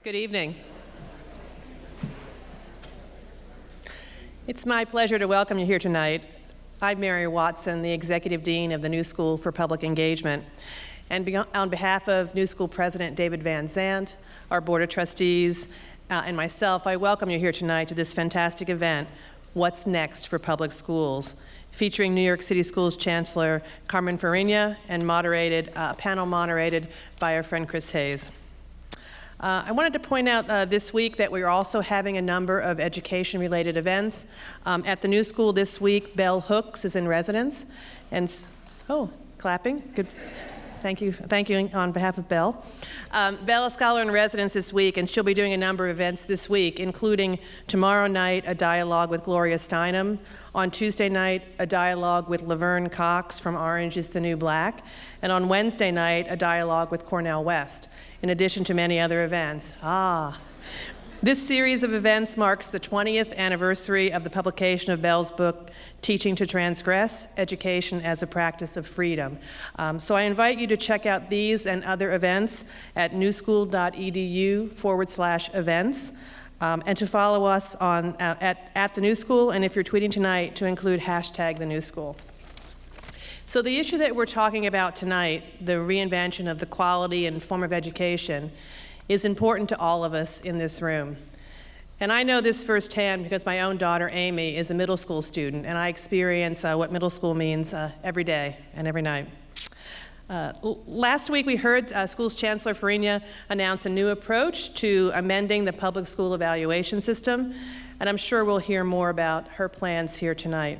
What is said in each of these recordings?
Good evening. It's my pleasure to welcome you here tonight. I'm Mary Watson, the Executive Dean of the New School for Public Engagement. And on behalf of New School President David Van Zandt, our Board of Trustees, and myself, I welcome you here tonight to this fantastic event, What's Next for Public Schools, featuring New York City Schools Chancellor Carmen Farina and panel moderated by our friend Chris Hayes. I wanted to point out this week that we're also having a number of education-related events. At the New School this week, Bell Hooks is in residence. And, clapping, good. Thank you on behalf of Bell. Bell is scholar in residence this week, and she'll be doing a number of events this week, including tomorrow night, a dialogue with Gloria Steinem. On Tuesday night, a dialogue with Laverne Cox from Orange is the New Black. And on Wednesday night, a dialogue with Cornel West, in addition to many other events. This series of events marks the 20th anniversary of the publication of Bell's book, Teaching to Transgress, Education as a Practice of Freedom. So I invite you to check out these and other events at newschool.edu/events, and to follow us on at the New School, and if you're tweeting tonight, to include hashtag the New School. So the issue that we're talking about tonight, the reinvention of the quality and form of education, is important to all of us in this room. And I know this firsthand because my own daughter, Amy, is a middle school student, and I experience what middle school means every day and every night. Last week we heard Schools Chancellor Farina announce a new approach to amending the public school evaluation system, and I'm sure we'll hear more about her plans here tonight.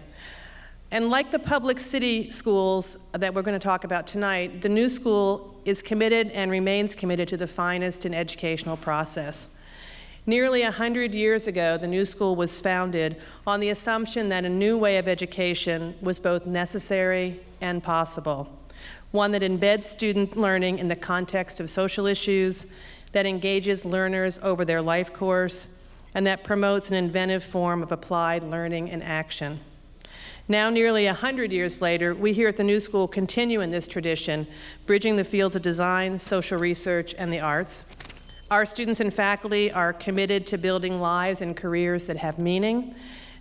And like the public city schools that we're going to talk about tonight, the New School is committed and remains committed to the finest in educational process. Nearly 100 years ago, the New School was founded on the assumption that a new way of education was both necessary and possible, one that embeds student learning in the context of social issues, that engages learners over their life course, and that promotes an inventive form of applied learning and action. Now, nearly 100 years later, we here at the New School continue in this tradition, bridging the fields of design, social research, and the arts. Our students and faculty are committed to building lives and careers that have meaning.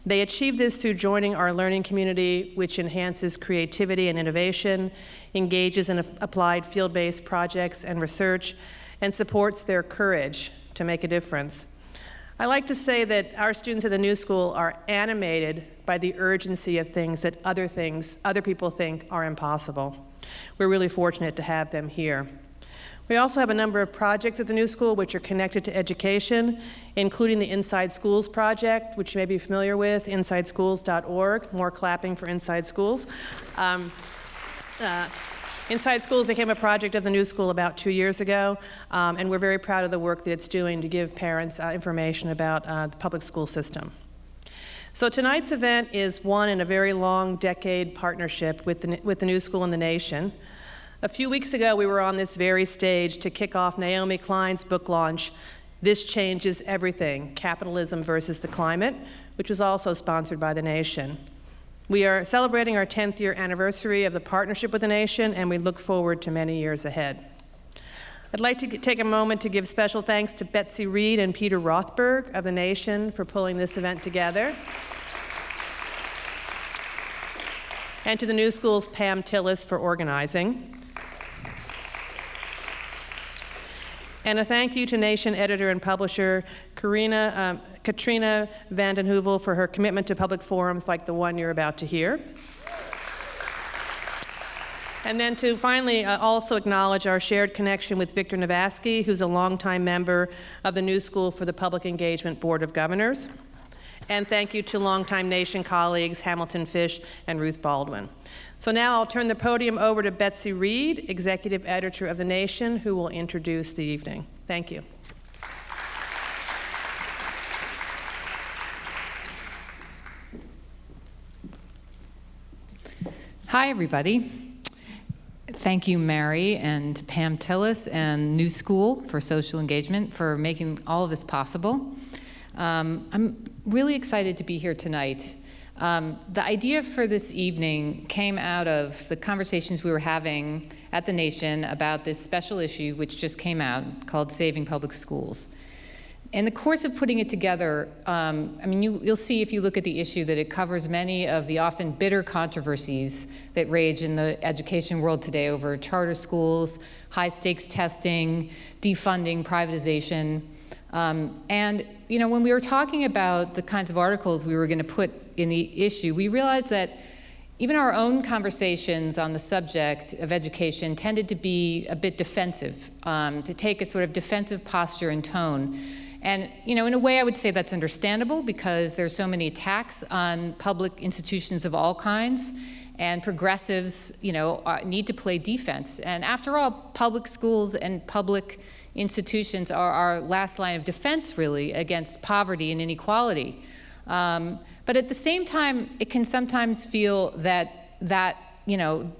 They achieve this through joining our learning community, which enhances creativity and innovation, engages in applied field-based projects and research, and supports their courage to make a difference. I like to say that our students at the New School are animated by the urgency of things that other people think are impossible. We're really fortunate to have them here. We also have a number of projects at the New School which are connected to education, including the Inside Schools project, which you may be familiar with, insideschools.org, more clapping for Inside Schools. Inside Schools became a project of the New School about 2 years ago, and we're very proud of the work that it's doing to give parents information about the public school system. So tonight's event is one in a very long decade partnership with the New School and the nation. A few weeks ago, we were on this very stage to kick off Naomi Klein's book launch, This Changes Everything, Capitalism versus the Climate, which was also sponsored by the nation. We are celebrating our 10th year anniversary of the partnership with the nation, and we look forward to many years ahead. I'd like to take a moment to give special thanks to Betsy Reed and Peter Rothberg of the nation for pulling this event together, and to the New School's Pam Tillis for organizing. And a thank you to Nation editor and publisher Katrina Vanden Heuvel for her commitment to public forums like the one you're about to hear. And then to finally also acknowledge our shared connection with Victor Navasky, who's a longtime member of the New School for the Public Engagement Board of Governors. And thank you to longtime Nation colleagues Hamilton Fish and Ruth Baldwin. So now I'll turn the podium over to Betsy Reed, Executive Editor of the Nation, who will introduce the evening. Thank you. Hi, everybody. Thank you, Mary and Pam Tillis and New School for Social Engagement for making all of this possible. I'm really excited to be here tonight. The idea for this evening came out of the conversations we were having at the nation about this special issue which just came out called Saving Public Schools. In the course of putting it together, I mean, you'll see if you look at the issue that it covers many of the often bitter controversies that rage in the education world today over charter schools, high-stakes testing, defunding, privatization. And when we were talking about the kinds of articles we were going to put in the issue, we realized that even our own conversations on the subject of education tended to be a bit defensive, to take a sort of defensive posture and tone. And, in a way, I would say that's understandable because there's so many attacks on public institutions of all kinds, and progressives, need to play defense. And after all, public schools and public institutions are our last line of defense, really, against poverty and inequality. But at the same time, it can sometimes feel that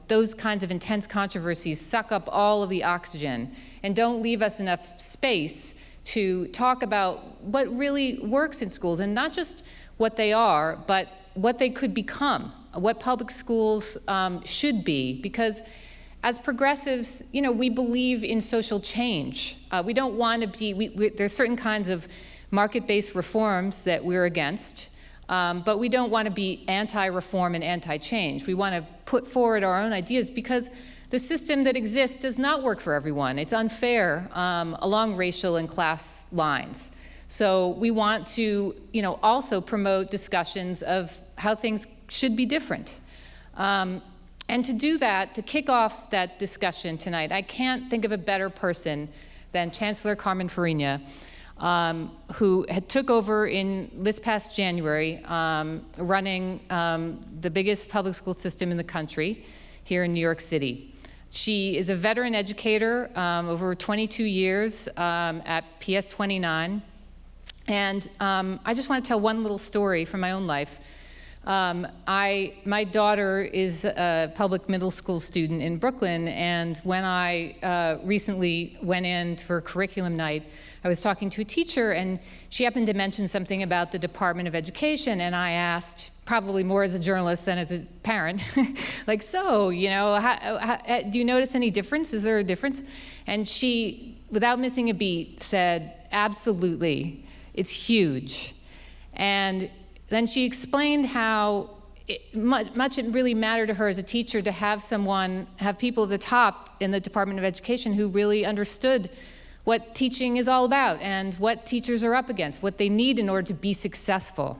those kinds of intense controversies suck up all of the oxygen and don't leave us enough space to talk about what really works in schools, and not just what they are, but what they could become, what public schools should be. Because as progressives, we believe in social change. We don't want to be, there's certain kinds of market-based reforms that we're against, but we don't want to be anti-reform and anti-change. We want to put forward our own ideas because the system that exists does not work for everyone. It's unfair along racial and class lines. So we want to, also promote discussions of how things should be different. And to do that, to kick off that discussion tonight, I can't think of a better person than Chancellor Carmen Farina, who took over in this past January, running the biggest public school system in the country here in New York City. She is a veteran educator, over 22 years at PS 29. And I just want to tell one little story from my own life. My daughter is a public middle school student in Brooklyn, and when I recently went in for curriculum night, I was talking to a teacher, and she happened to mention something about the Department of Education, and I asked, probably more as a journalist than as a parent, like, so, do you notice any difference? Is there a difference? And she, without missing a beat, said, absolutely, it's huge. And then she explained how much it really mattered to her as a teacher to have people at the top in the Department of Education who really understood what teaching is all about and what teachers are up against, what they need in order to be successful.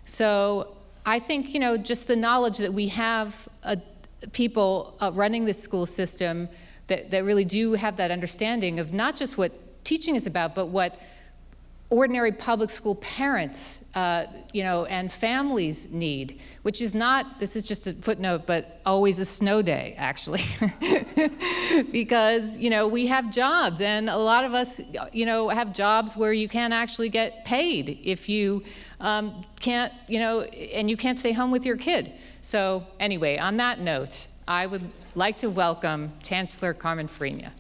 So I think, just the knowledge that we have people running this school system that really do have that understanding of not just what teaching is about, but what ordinary public school parents, and families need, which is not, this is just a footnote, but always a snow day, actually. Because, we have jobs, and a lot of us, have jobs where you can't actually get paid if you can't, and you can't stay home with your kid. So anyway, on that note, I would like to welcome Chancellor Carmen Farina.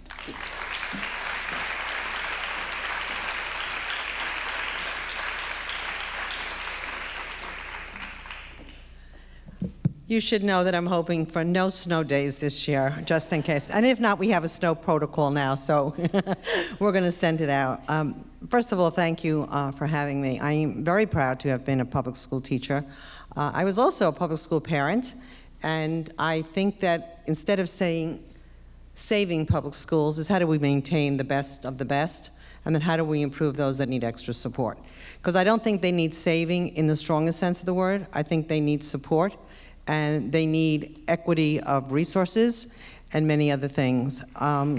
You should know that I'm hoping for no snow days this year, just in case. And if not, we have a snow protocol now, so we're going to send it out. First of all, thank you for having me. I am very proud to have been a public school teacher. I was also a public school parent, and I think that instead of saying saving public schools is how do we maintain the best of the best, and then how do we improve those that need extra support? Because I don't think they need saving in the strongest sense of the word. I think they need support, and they need equity of resources and many other things.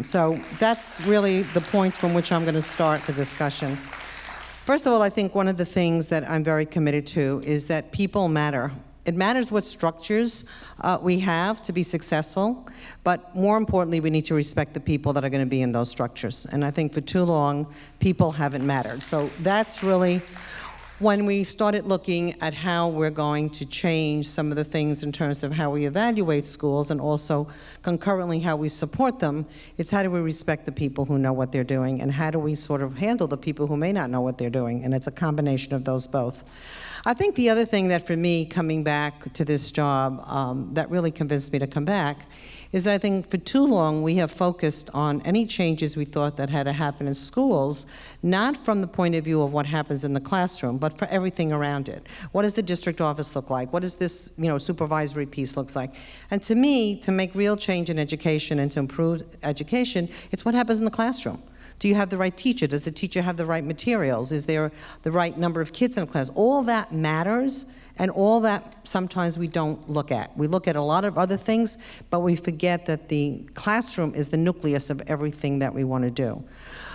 So that's really the point from which I'm going to start the discussion. First of all, I think one of the things that I'm very committed to is that people matter. It matters what structures we have to be successful, but more importantly, we need to respect the people that are going to be in those structures. And I think for too long, people haven't mattered. So that's really when we started looking at how we're going to change some of the things in terms of how we evaluate schools and also concurrently how we support them, it's how do we respect the people who know what they're doing and how do we sort of handle the people who may not know what they're doing, and it's a combination of those both. I think the other thing that for me, coming back to this job, that really convinced me to come back, is that I think for too long we have focused on any changes we thought that had to happen in schools, not from the point of view of what happens in the classroom, but for everything around it. What does the district office look like? What does this, supervisory piece looks like? And to me, to make real change in education and to improve education, it's what happens in the classroom. Do you have the right teacher? Does the teacher have the right materials? Is there the right number of kids in a class? All that matters, and all that sometimes we don't look at. We look at a lot of other things, but we forget that the classroom is the nucleus of everything that we want to do.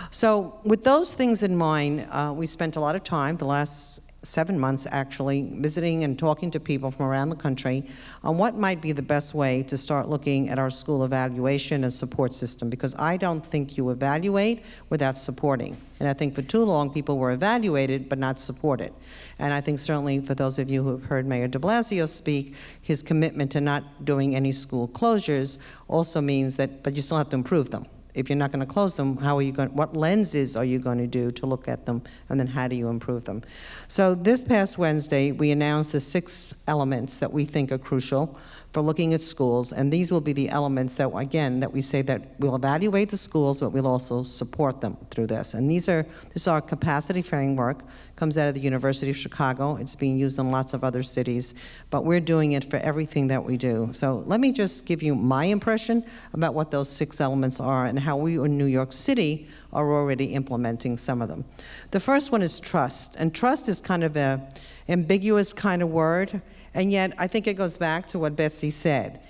So with those things in mind, we spent a lot of time, the last 7 months actually, visiting and talking to people from around the country on what might be the best way to start looking at our school evaluation and support system, because I don't think you evaluate without supporting. And I think for too long people were evaluated but not supported. And I think certainly for those of you who have heard Mayor de Blasio speak, his commitment to not doing any school closures also means that, but you still have to improve them. If you're not going to close them, how are you going? What lenses are you going to do to look at them, and then how do you improve them? So this past Wednesday, we announced the 6 elements that we think are crucial for looking at schools, and these will be the elements that, again, that we say that we'll evaluate the schools, but we'll also support them through this. And this is our capacity framework, comes out of the University of Chicago. It's being used in lots of other cities, but we're doing it for everything that we do. So let me just give you my impression about what those 6 elements are and how we in New York City are already implementing some of them. The first one is trust, and trust is kind of an ambiguous kind of word, and yet I think it goes back to what Betsy said.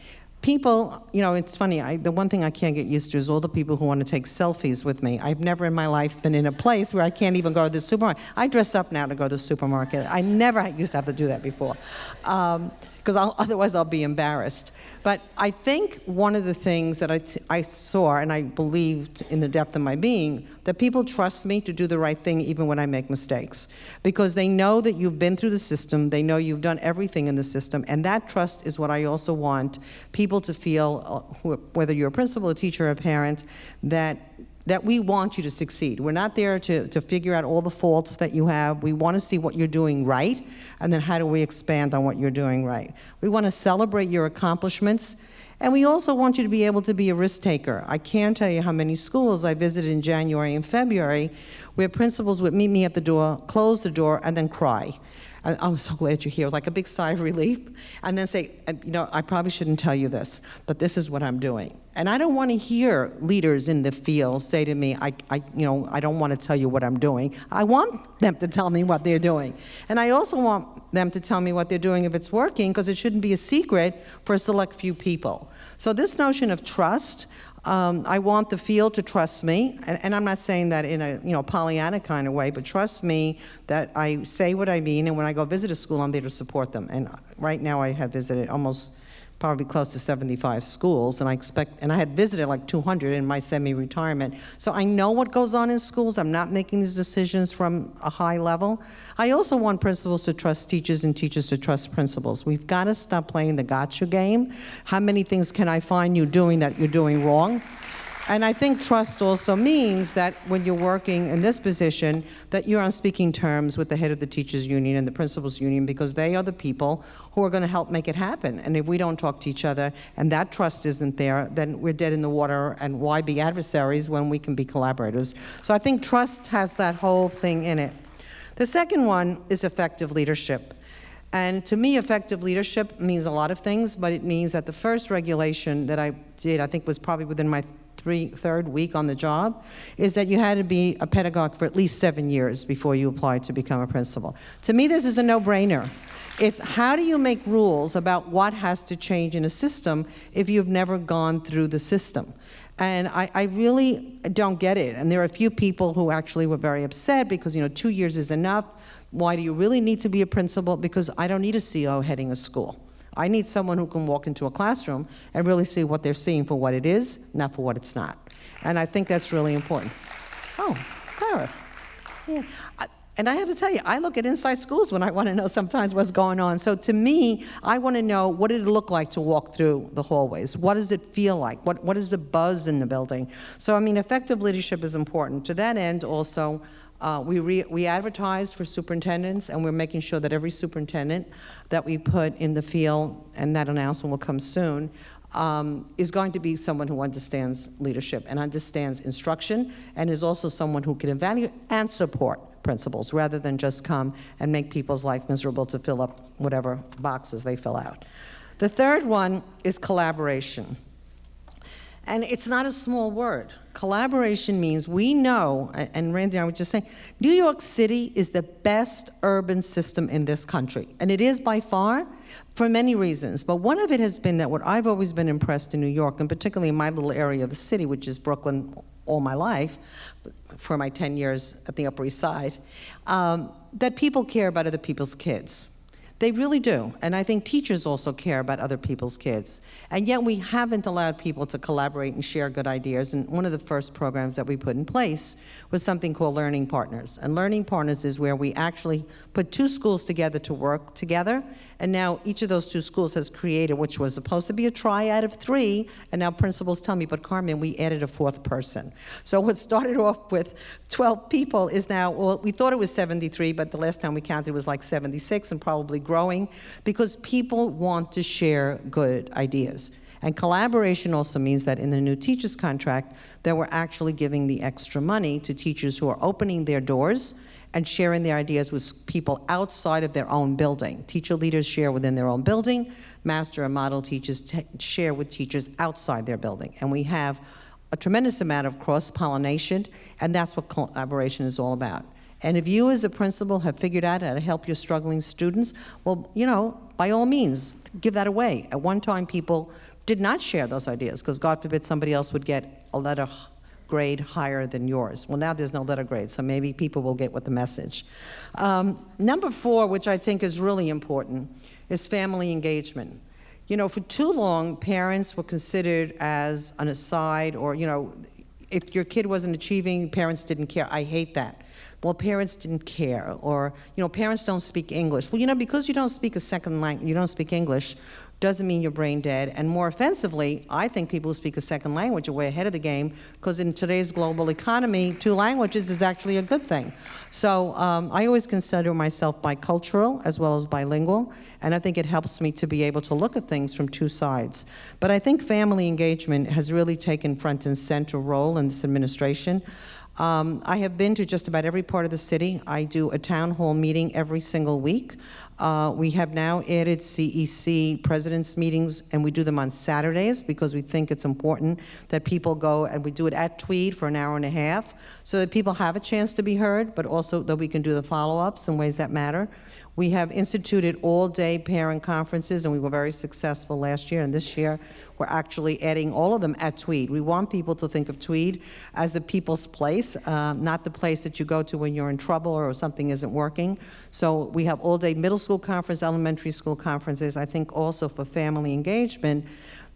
People, it's funny, the one thing I can't get used to is all the people who want to take selfies with me. I've never in my life been in a place where I can't even go to the supermarket. I dress up now to go to the supermarket. I never used to have to do that before, because otherwise I'll be embarrassed. But I think one of the things that I saw, and I believed in the depth of my being, that people trust me to do the right thing even when I make mistakes, because they know that you've been through the system, they know you've done everything in the system, and that trust is what I also want people to feel, whether you're a principal, a teacher, or a parent, that we want you to succeed. We're not there to figure out all the faults that you have. We want to see what you're doing right, and then how do we expand on what you're doing right. We want to celebrate your accomplishments, and we also want you to be able to be a risk taker. I can't tell you how many schools I visited in January and February where principals would meet me at the door, close the door, and then cry. I'm so glad you're here. It was like a big sigh of relief. And then say, I probably shouldn't tell you this, but this is what I'm doing. And I don't want to hear leaders in the field say to me, I don't want to tell you what I'm doing. I want them to tell me what they're doing. And I also want them to tell me what they're doing if it's working, because it shouldn't be a secret for a select few people. So this notion of trust, I want the field to trust me, and I'm not saying that in a Pollyanna kind of way, but trust me that I say what I mean, and when I go visit a school, I'm there to support them. And right now I have visited probably close to 75 schools, and I had visited like 200 in my semi-retirement. So I know what goes on in schools. I'm not making these decisions from a high level. I also want principals to trust teachers and teachers to trust principals. We've got to stop playing the gotcha game. How many things can I find you doing that you're doing wrong? And I think trust also means that when you're working in this position, that you're on speaking terms with the head of the teachers union and the principals union, because they are the people who are going to help make it happen. And if we don't talk to each other and that trust isn't there, then we're dead in the water, and why be adversaries when we can be collaborators? So I think trust has that whole thing in it. The second one is effective leadership. And to me, effective leadership means a lot of things, but it means that the first regulation that I did, I think was probably within my third week on the job, is that you had to be a pedagogue for at least 7 years before you applied to become a principal. To me, this is a no-brainer. It's how do you make rules about what has to change in a system if you've never gone through the system? And I really don't get it. And there are a few people who actually were very upset because, 2 years is enough. Why do you really need to be a principal? Because I don't need a CO heading a school. I need someone who can walk into a classroom and really see what they're seeing for what it is, not for what it's not. And I think that's really important. Oh, Clara. Yeah. And I have to tell you, I look at inside schools when I want to know sometimes what's going on. So to me, I want to know, what did it look like to walk through the hallways? What does it feel like? What is the buzz in the building? So, effective leadership is important. To that end, also, We advertised for superintendents, and we're making sure that every superintendent that we put in the field, and that announcement will come soon, is going to be someone who understands leadership and understands instruction, and is also someone who can evaluate and support principals, rather than just come and make people's life miserable to fill up whatever boxes they fill out. The third one is collaboration. And it's not a small word. Collaboration means we know, and Randi, I would just say, New York City is the best urban system in this country. And it is by far, for many reasons. But one of it has been that what I've always been impressed in New York, and particularly in my little area of the city, which is Brooklyn all my life, for my 10 years at the Upper East Side, that people care about other people's kids. They really do. And I think teachers also care about other people's kids. And yet we haven't allowed people to collaborate and share good ideas. And one of the first programs that we put in place was something called Learning Partners. And Learning Partners is where we actually put two schools together to work together. And now each of those two schools has created, which was supposed to be a triad of 3, and now principals tell me, but Carmen, we added a 4th person. So what started off with 12 people is now, well, we thought it was 73, but the last time we counted it was like 76, and probably growing, because people want to share good ideas. And collaboration also means that in the new teachers contract, that we're actually giving the extra money to teachers who are opening their doors and sharing their ideas with people outside of their own building. Teacher leaders share within their own building, master and model teachers share with teachers outside their building. And we have a tremendous amount of cross-pollination, and that's what collaboration is all about. And if you as a principal have figured out how to help your struggling students, well, you know, by all means, give that away. At one time, people did not share those ideas, because God forbid somebody else would get a letter grade higher than yours. Well, now there's no letter grade, so maybe people will get with the message. Number 4, which I think is really important, is family engagement. You know, for too long, parents were considered as an aside, or, you know, if your kid wasn't achieving, parents didn't care. I hate that. Well, parents didn't care, or, you know, parents don't speak English. Well, you know, because you don't speak a second language, you don't speak English, doesn't mean you're brain dead. And more offensively, I think people who speak a second language are way ahead of the game, because in today's global economy, 2 languages is actually a good thing. So I always consider myself bicultural as well as bilingual, and I think it helps me to be able to look at things from 2 sides. But I think family engagement has really taken front and center role in this administration. I have been to just about every part of the city. I do a town hall meeting every single week. We have now added CEC presidents' meetings, and we do them on Saturdays because we think it's important that people go, and we do it at Tweed for an hour and a half, so that people have a chance to be heard, but also that we can do the follow-ups in ways that matter. We have instituted all-day parent conferences, and we were very successful last year, and this year we're actually adding all of them at Tweed. We want people to think of Tweed as the people's place, not the place that you go to when you're in trouble or something isn't working. So we have all-day middle school conference, elementary school conferences. I think also for family engagement,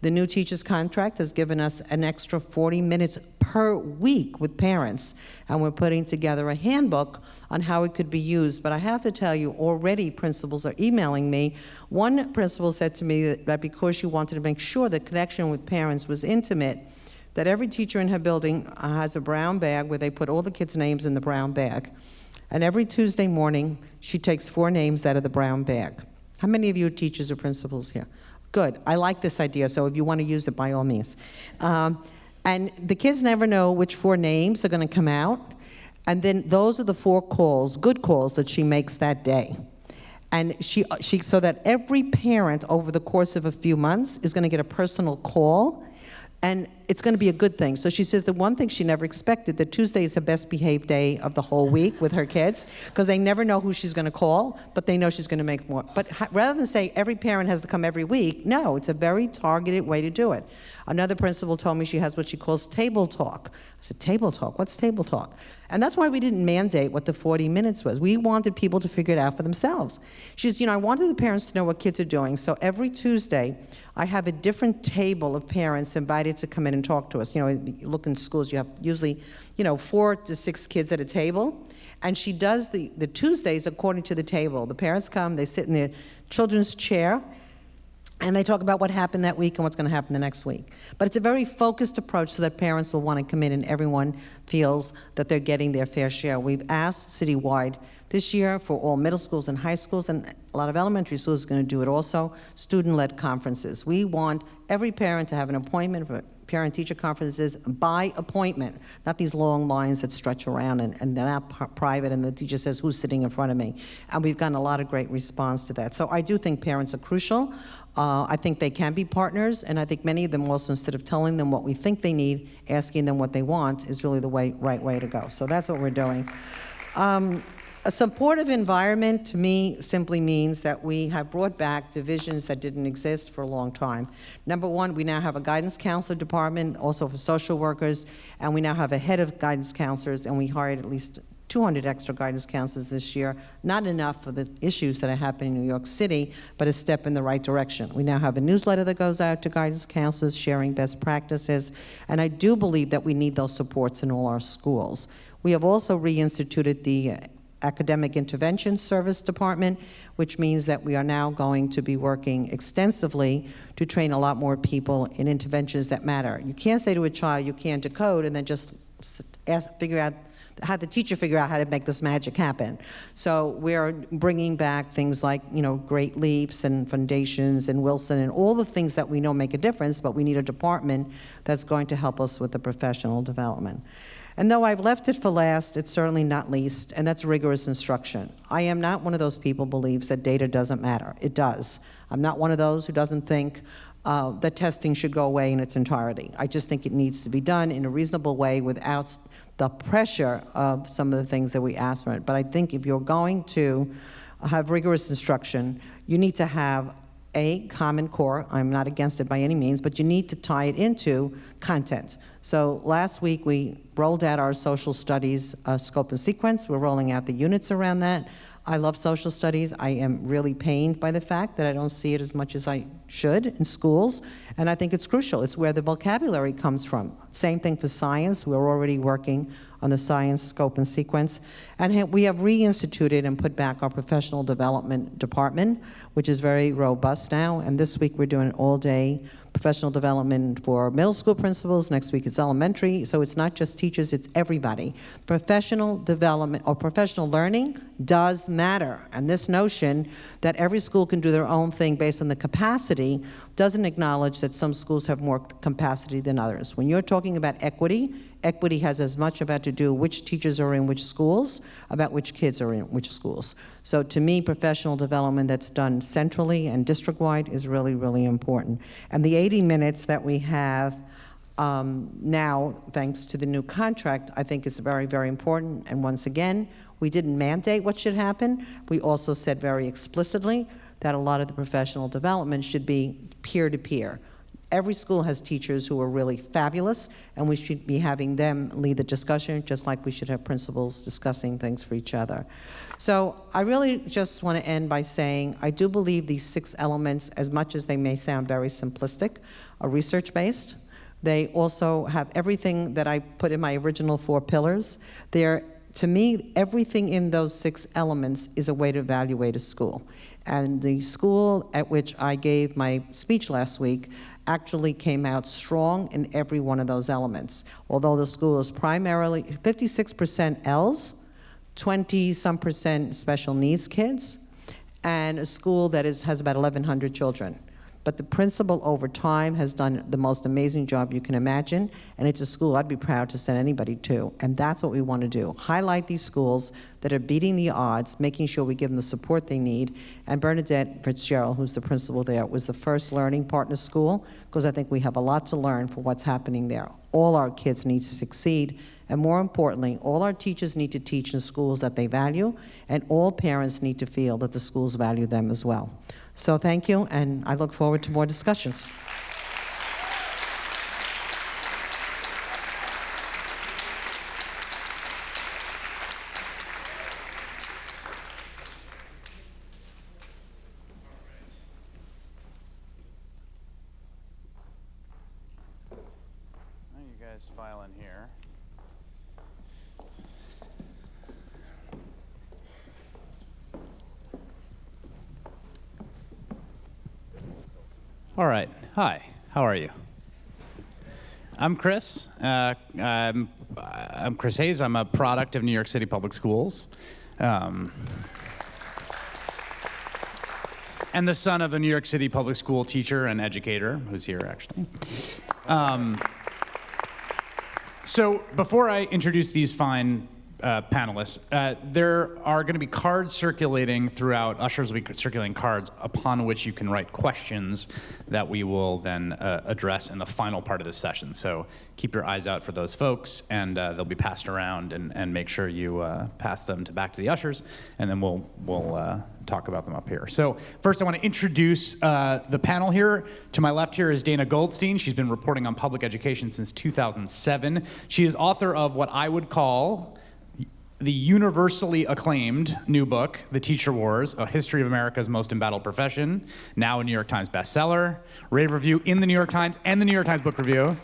the new teachers contract has given us an extra 40 minutes per week with parents, and we're putting together a handbook on how it could be used. But I have to tell you, already principals are emailing me. One principal said to me that because she wanted to make sure the connection with parents was intimate, that every teacher in her building has a brown bag where they put all the kids' names in the brown bag. And every Tuesday morning, she takes 4 names out of the brown bag. How many of you are teachers or principals here? Good. I like this idea, so if you want to use it, by all means. And the kids never know which 4 names are going to come out, and then those are the 4 calls, good calls, that she makes that day. And she so that every parent over the course of a few months is going to get a personal call, and it's going to be a good thing. So she says the one thing she never expected, that Tuesday is her best behaved day of the whole week with her kids, because they never know who she's going to call, but they know she's going to make more. But rather than say every parent has to come every week, no, it's a very targeted way to do it. Another principal told me she has what she calls table talk. I said, table talk? What's table talk? And that's why we didn't mandate what the 40 minutes was. We wanted people to figure it out for themselves. She says, you know, I wanted the parents to know what kids are doing, so every Tuesday, I have a different table of parents invited to come in and talk to us. You know, you look in schools, you have usually, 4 to 6 kids at a table. And she does the Tuesdays according to the table. The parents come, they sit in their children's chair, And they talk about what happened that week and what's going to happen the next week. But it's a very focused approach so that parents will want to come in and everyone feels that they're getting their fair share. We've asked citywide this year for all middle schools and high schools, and a lot of elementary schools are going to do it also, student-led conferences. We want every parent to have an appointment for parent-teacher conferences by appointment, not these long lines that stretch around and they're not private and the teacher says, who's sitting in front of me? And we've gotten a lot of great response to that. So I do think parents are crucial. I think they can be partners, and I think many of them also, instead of telling them what we think they need, asking them what they want is really the right way to go. So that's what we're doing. A supportive environment, to me, simply means that we have brought back divisions that didn't exist for a long time. Number one, we now have a guidance counselor department, also for social workers, and we now have a head of guidance counselors, and we hired at least 200 extra guidance counselors this year. Not enough for the issues that are happening in New York City, but a step in the right direction. We now have a newsletter that goes out to guidance counselors sharing best practices, and I do believe that we need those supports in all our schools. We have also reinstituted the Academic Intervention Service Department, which means that we are now going to be working extensively to train a lot more people in interventions that matter. You can't say to a child, you can't decode, and then just have the teacher figure out how to make this magic happen. So we're bringing back things like, Great Leaps and Foundations and Wilson and all the things that we know make a difference, but we need a department that's going to help us with the professional development. And though I've left it for last, it's certainly not least, and that's rigorous instruction. I am not one of those people who believes that data doesn't matter. It does. I'm not one of those who doesn't think that testing should go away in its entirety. I just think it needs to be done in a reasonable way without the pressure of some of the things that we ask for it. But I think if you're going to have rigorous instruction, you need to have a common core. I'm not against it by any means, but you need to tie it into content. So last week we rolled out our social studies scope and sequence. We're rolling out the units around that. I love social studies. I am really pained by the fact that I don't see it as much as I should in schools, and I think it's crucial. It's where the vocabulary comes from. Same thing for science. We're already working on the science scope and sequence, and we have reinstituted and put back our professional development department, which is very robust now, and this week we're doing an all-day professional development for middle school principals. Next week it's elementary, so it's not just teachers, it's everybody. Professional development or professional learning does matter, and this notion that every school can do their own thing based on the capacity doesn't acknowledge that some schools have more capacity than others. When you're talking about equity, equity has as much about to do which teachers are in which schools, about which kids are in which schools. So to me, professional development that's done centrally and district-wide is really, really important. And the 80 minutes that we have now, thanks to the new contract, I think is very, very important. And once again, we didn't mandate what should happen. We also said very explicitly that a lot of the professional development should be peer-to-peer. Every school has teachers who are really fabulous, and we should be having them lead the discussion, just like we should have principals discussing things for each other. So I really just want to end by saying I do believe these 6 elements, as much as they may sound very simplistic, are research-based. They also have everything that I put in my original 4 pillars. To me, everything in those 6 elements is a way to evaluate a school. And the school at which I gave my speech last week actually came out strong in every one of those elements. Although the school is primarily 56% L's, 20-some% special needs kids, and a school that has about 1,100 children. But the principal over time has done the most amazing job you can imagine, and it's a school I'd be proud to send anybody to, and that's what we want to do. Highlight these schools that are beating the odds, making sure we give them the support they need, and Bernadette Fitzgerald, who's the principal there, was the first learning partner school, because I think we have a lot to learn for what's happening there. All our kids need to succeed, and more importantly, all our teachers need to teach in schools that they value, and all parents need to feel that the schools value them as well. So thank you, and I look forward to more discussions. Now you guys file in here. All right. Hi. How are you? I'm Chris. I'm Chris Hayes. I'm a product of New York City Public Schools, and the son of a New York City public school teacher and educator who's here, actually. So before I introduce these fine panelists, there are going to be cards circulating throughout. Ushers will be circulating cards upon which you can write questions that we will then address in the final part of this session. So keep your eyes out for those folks, and they'll be passed around, and make sure you pass them back to the ushers, and then we'll talk about them up here. So first I want to introduce the panel here. To my left here is Dana Goldstein. She's been reporting on public education since 2007. She is author of what I would call the universally acclaimed new book, The Teacher Wars, A History of America's Most Embattled Profession, now a New York Times bestseller, rave review in the New York Times and the New York Times Book Review.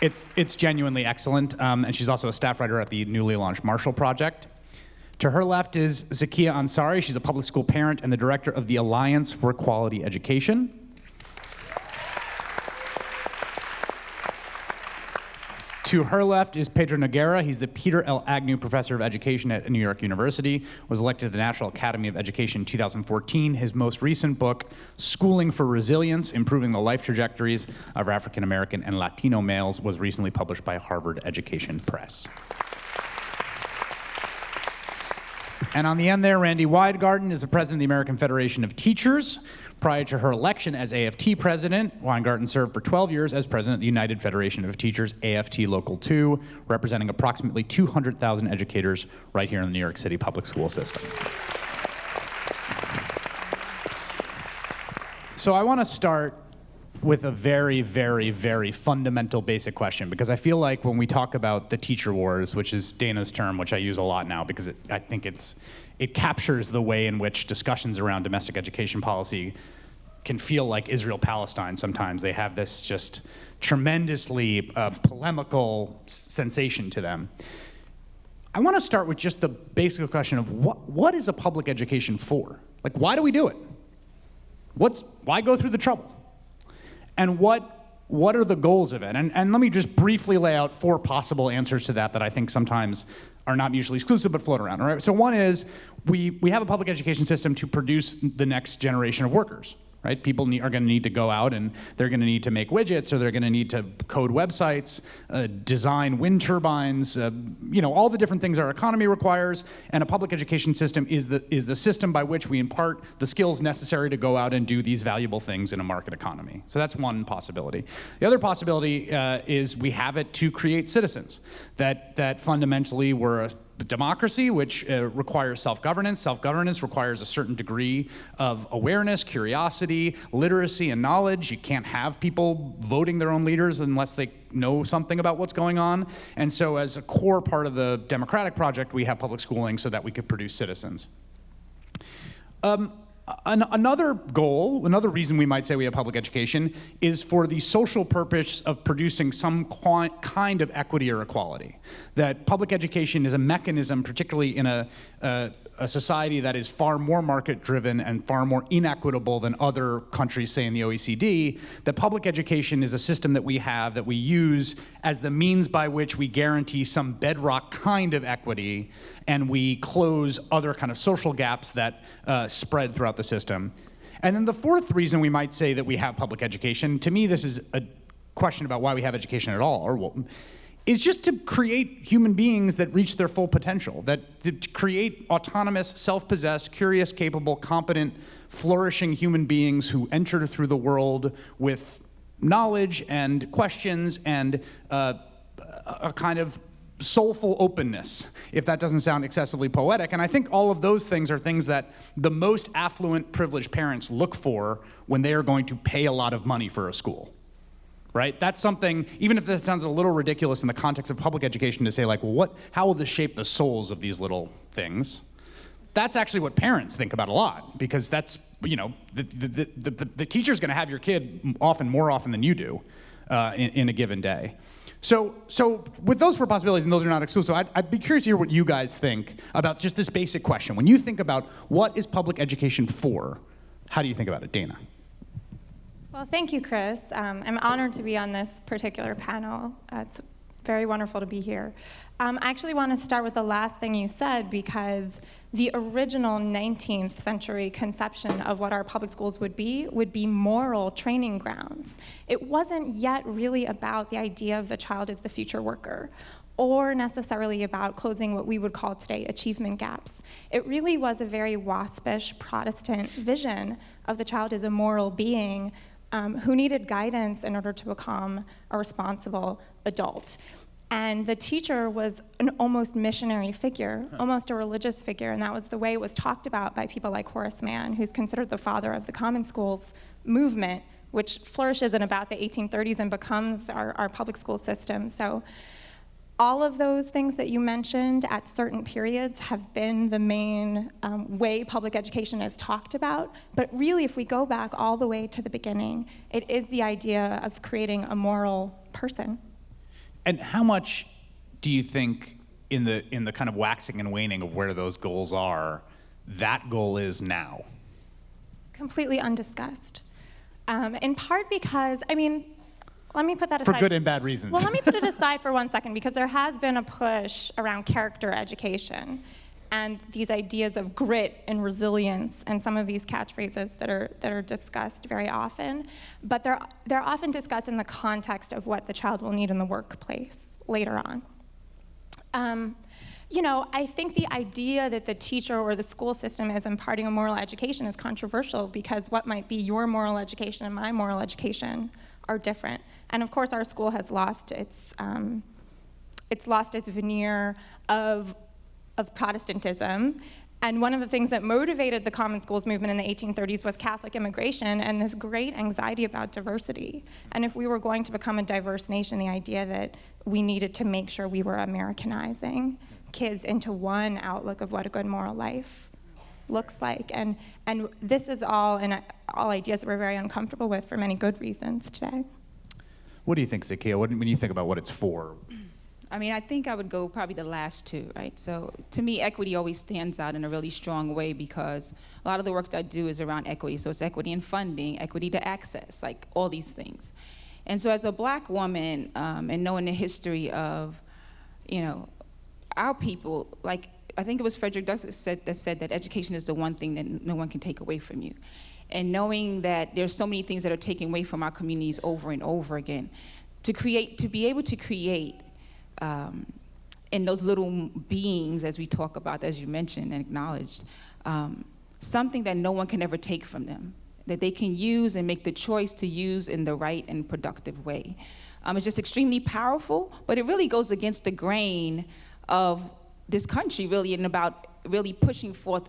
It's genuinely excellent, and she's also a staff writer at the newly launched Marshall Project. To her left is Zakiyah Ansari. She's a public school parent and the director of the Alliance for Quality Education. To her left is Pedro Noguera. He's the Peter L. Agnew Professor of Education at New York University, was elected to the National Academy of Education in 2014. His most recent book, Schooling for Resilience, Improving the Life Trajectories of African American and Latino Males, was recently published by Harvard Education Press. And on the end there, Randi Weingarten is the president of the American Federation of Teachers. Prior to her election as AFT president, Weingarten served for 12 years as president of the United Federation of Teachers, AFT Local 2, representing approximately 200,000 educators right here in the New York City public school system. So I want to start with a very, very, very fundamental basic question, because I feel like when we talk about the teacher wars, which is Dana's term, which I use a lot now because I think it captures the way in which discussions around domestic education policy can feel like Israel-Palestine sometimes. They have this just tremendously polemical sensation to them. I want to start with just the basic question of what is a public education for? Like, why do we do it? Why go through the trouble? And what are the goals of it? And let me just briefly lay out 4 possible answers to that I think sometimes are not mutually exclusive but float around. All right? So one is we have a public education system to produce the next generation of workers. Right? People are going to need to go out and they're going to need to make widgets, or they're going to need to code websites, design wind turbines, all the different things our economy requires. And a public education system is the system by which we impart the skills necessary to go out and do these valuable things in a market economy. So that's one possibility. The other possibility is we have it to create citizens. That fundamentally we're a democracy, which requires self-governance. Self-governance requires a certain degree of awareness, curiosity, literacy, and knowledge. You can't have people voting their own leaders unless they know something about what's going on. And so as a core part of the democratic project, we have public schooling so that we could produce citizens. Another goal, another reason we might say we have public education, is for the social purpose of producing some kind of equity or equality. That public education is a mechanism, particularly in a society that is far more market-driven and far more inequitable than other countries, say in the OECD, that public education is a system that we have, that we use as the means by which we guarantee some bedrock kind of equity, and we close other kind of social gaps that spread throughout the system. And then the fourth reason we might say that we have public education, to me this is a question about why we have education at all, is just to create human beings that reach their full potential, that to create autonomous, self-possessed, curious, capable, competent, flourishing human beings who enter through the world with knowledge and questions and a kind of soulful openness, if that doesn't sound excessively poetic. And I think all of those things are things that the most affluent, privileged parents look for when they are going to pay a lot of money for a school. Right? That's something, even if that sounds a little ridiculous in the context of public education to say like, well, how will this shape the souls of these little things? That's actually what parents think about a lot, because that's, the teacher's gonna have your kid more often than you do in a given day. So with those 4 possibilities, and those are not exclusive, I'd be curious to hear what you guys think about just this basic question. When you think about what is public education for, how do you think about it, Dana? Well, thank you, Chris. I'm honored to be on this particular panel. It's very wonderful to be here. I actually want to start with the last thing you said, because the original 19th century conception of what our public schools would be moral training grounds. It wasn't yet really about the idea of the child as the future worker, or necessarily about closing what we would call today achievement gaps. It really was a very waspish Protestant vision of the child as a moral being who needed guidance in order to become a responsible adult. And the teacher was an almost missionary figure, almost a religious figure, and that was the way it was talked about by people like Horace Mann, who's considered the father of the common schools movement, which flourishes in about the 1830s and becomes our public school system. So all of those things that you mentioned at certain periods have been the main way public education is talked about. But really, if we go back all the way to the beginning, it is the idea of creating a moral person. And how much do you think, in the kind of waxing and waning of where those goals are, that goal is now? Completely undiscussed. In part because, let me put that aside. For good and bad reasons. Well, let me put it aside for 1 second, because there has been a push around character education and these ideas of grit and resilience and some of these catchphrases that are discussed very often. But they're often discussed in the context of what the child will need in the workplace later on. I think the idea that the teacher or the school system is imparting a moral education is controversial, because what might be your moral education and my moral education are different. And of course, our school has lost its veneer of Protestantism. And one of the things that motivated the common schools movement in the 1830s was Catholic immigration and this great anxiety about diversity. And if we were going to become a diverse nation, the idea that we needed to make sure we were Americanizing kids into one outlook of what a good moral life looks like. And this is all ideas that we're very uncomfortable with for many good reasons today. What do you think, Zakiyah? When you think about what it's for? I think I would go probably the last two, right? So to me, equity always stands out in a really strong way, because a lot of the work that I do is around equity. So it's equity in funding, equity to access, like all these things. And so as a Black woman, and knowing the history of, our people, like I think it was Frederick Douglass said that education is the one thing that no one can take away from you. And knowing that there's so many things that are taken away from our communities over and over again, to be able to create in those little beings, as we talk about, as you mentioned and acknowledged, something that no one can ever take from them, that they can use and make the choice to use in the right and productive way. It's just extremely powerful, but it really goes against the grain of this country, really, and about really pushing forth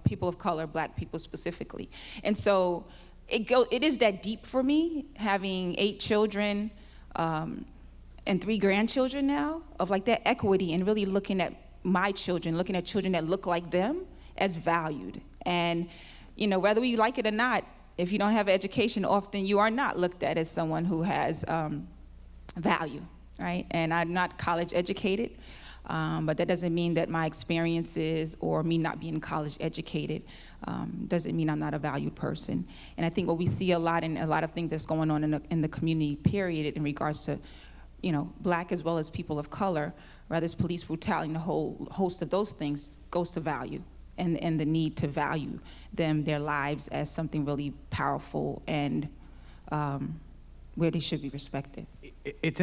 people of color, Black people specifically. And so it is that deep for me, having 8 children, and 3 grandchildren now, of like that equity and really looking at my children, looking at children that look like them as valued. And, whether we like it or not, if you don't have education, often you are not looked at as someone who has value, right? And I'm not college educated, but that doesn't mean that my experiences or me not being college educated doesn't mean I'm not a valued person. And I think what we see a lot in a lot of things that's going on in the community, period, in regards to Black as well as people of color, whether it's police brutality and the whole host of those things, goes to value and the need to value them, their lives, as something really powerful and where they should be respected.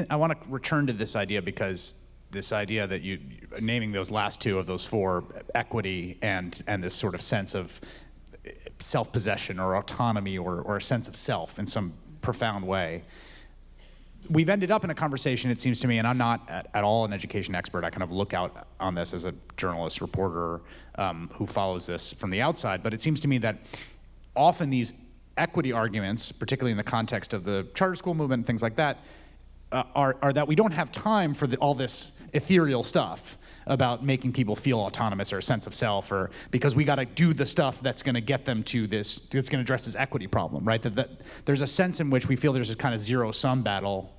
I want to return to this idea, because this idea that you naming those last two of those 4, equity and this sort of sense of self-possession or autonomy or a sense of self in some profound way. We've ended up in a conversation, it seems to me, and I'm not at all an education expert. I kind of look out on this as a journalist, reporter who follows this from the outside. But it seems to me that often these equity arguments, particularly in the context of the charter school movement and things like that, are that we don't have time for all this ethereal stuff about making people feel autonomous or a sense of self, or because we got to do the stuff that's going to get them to this, that's going to address this equity problem, right? That there's a sense in which we feel there's this kind of zero-sum battle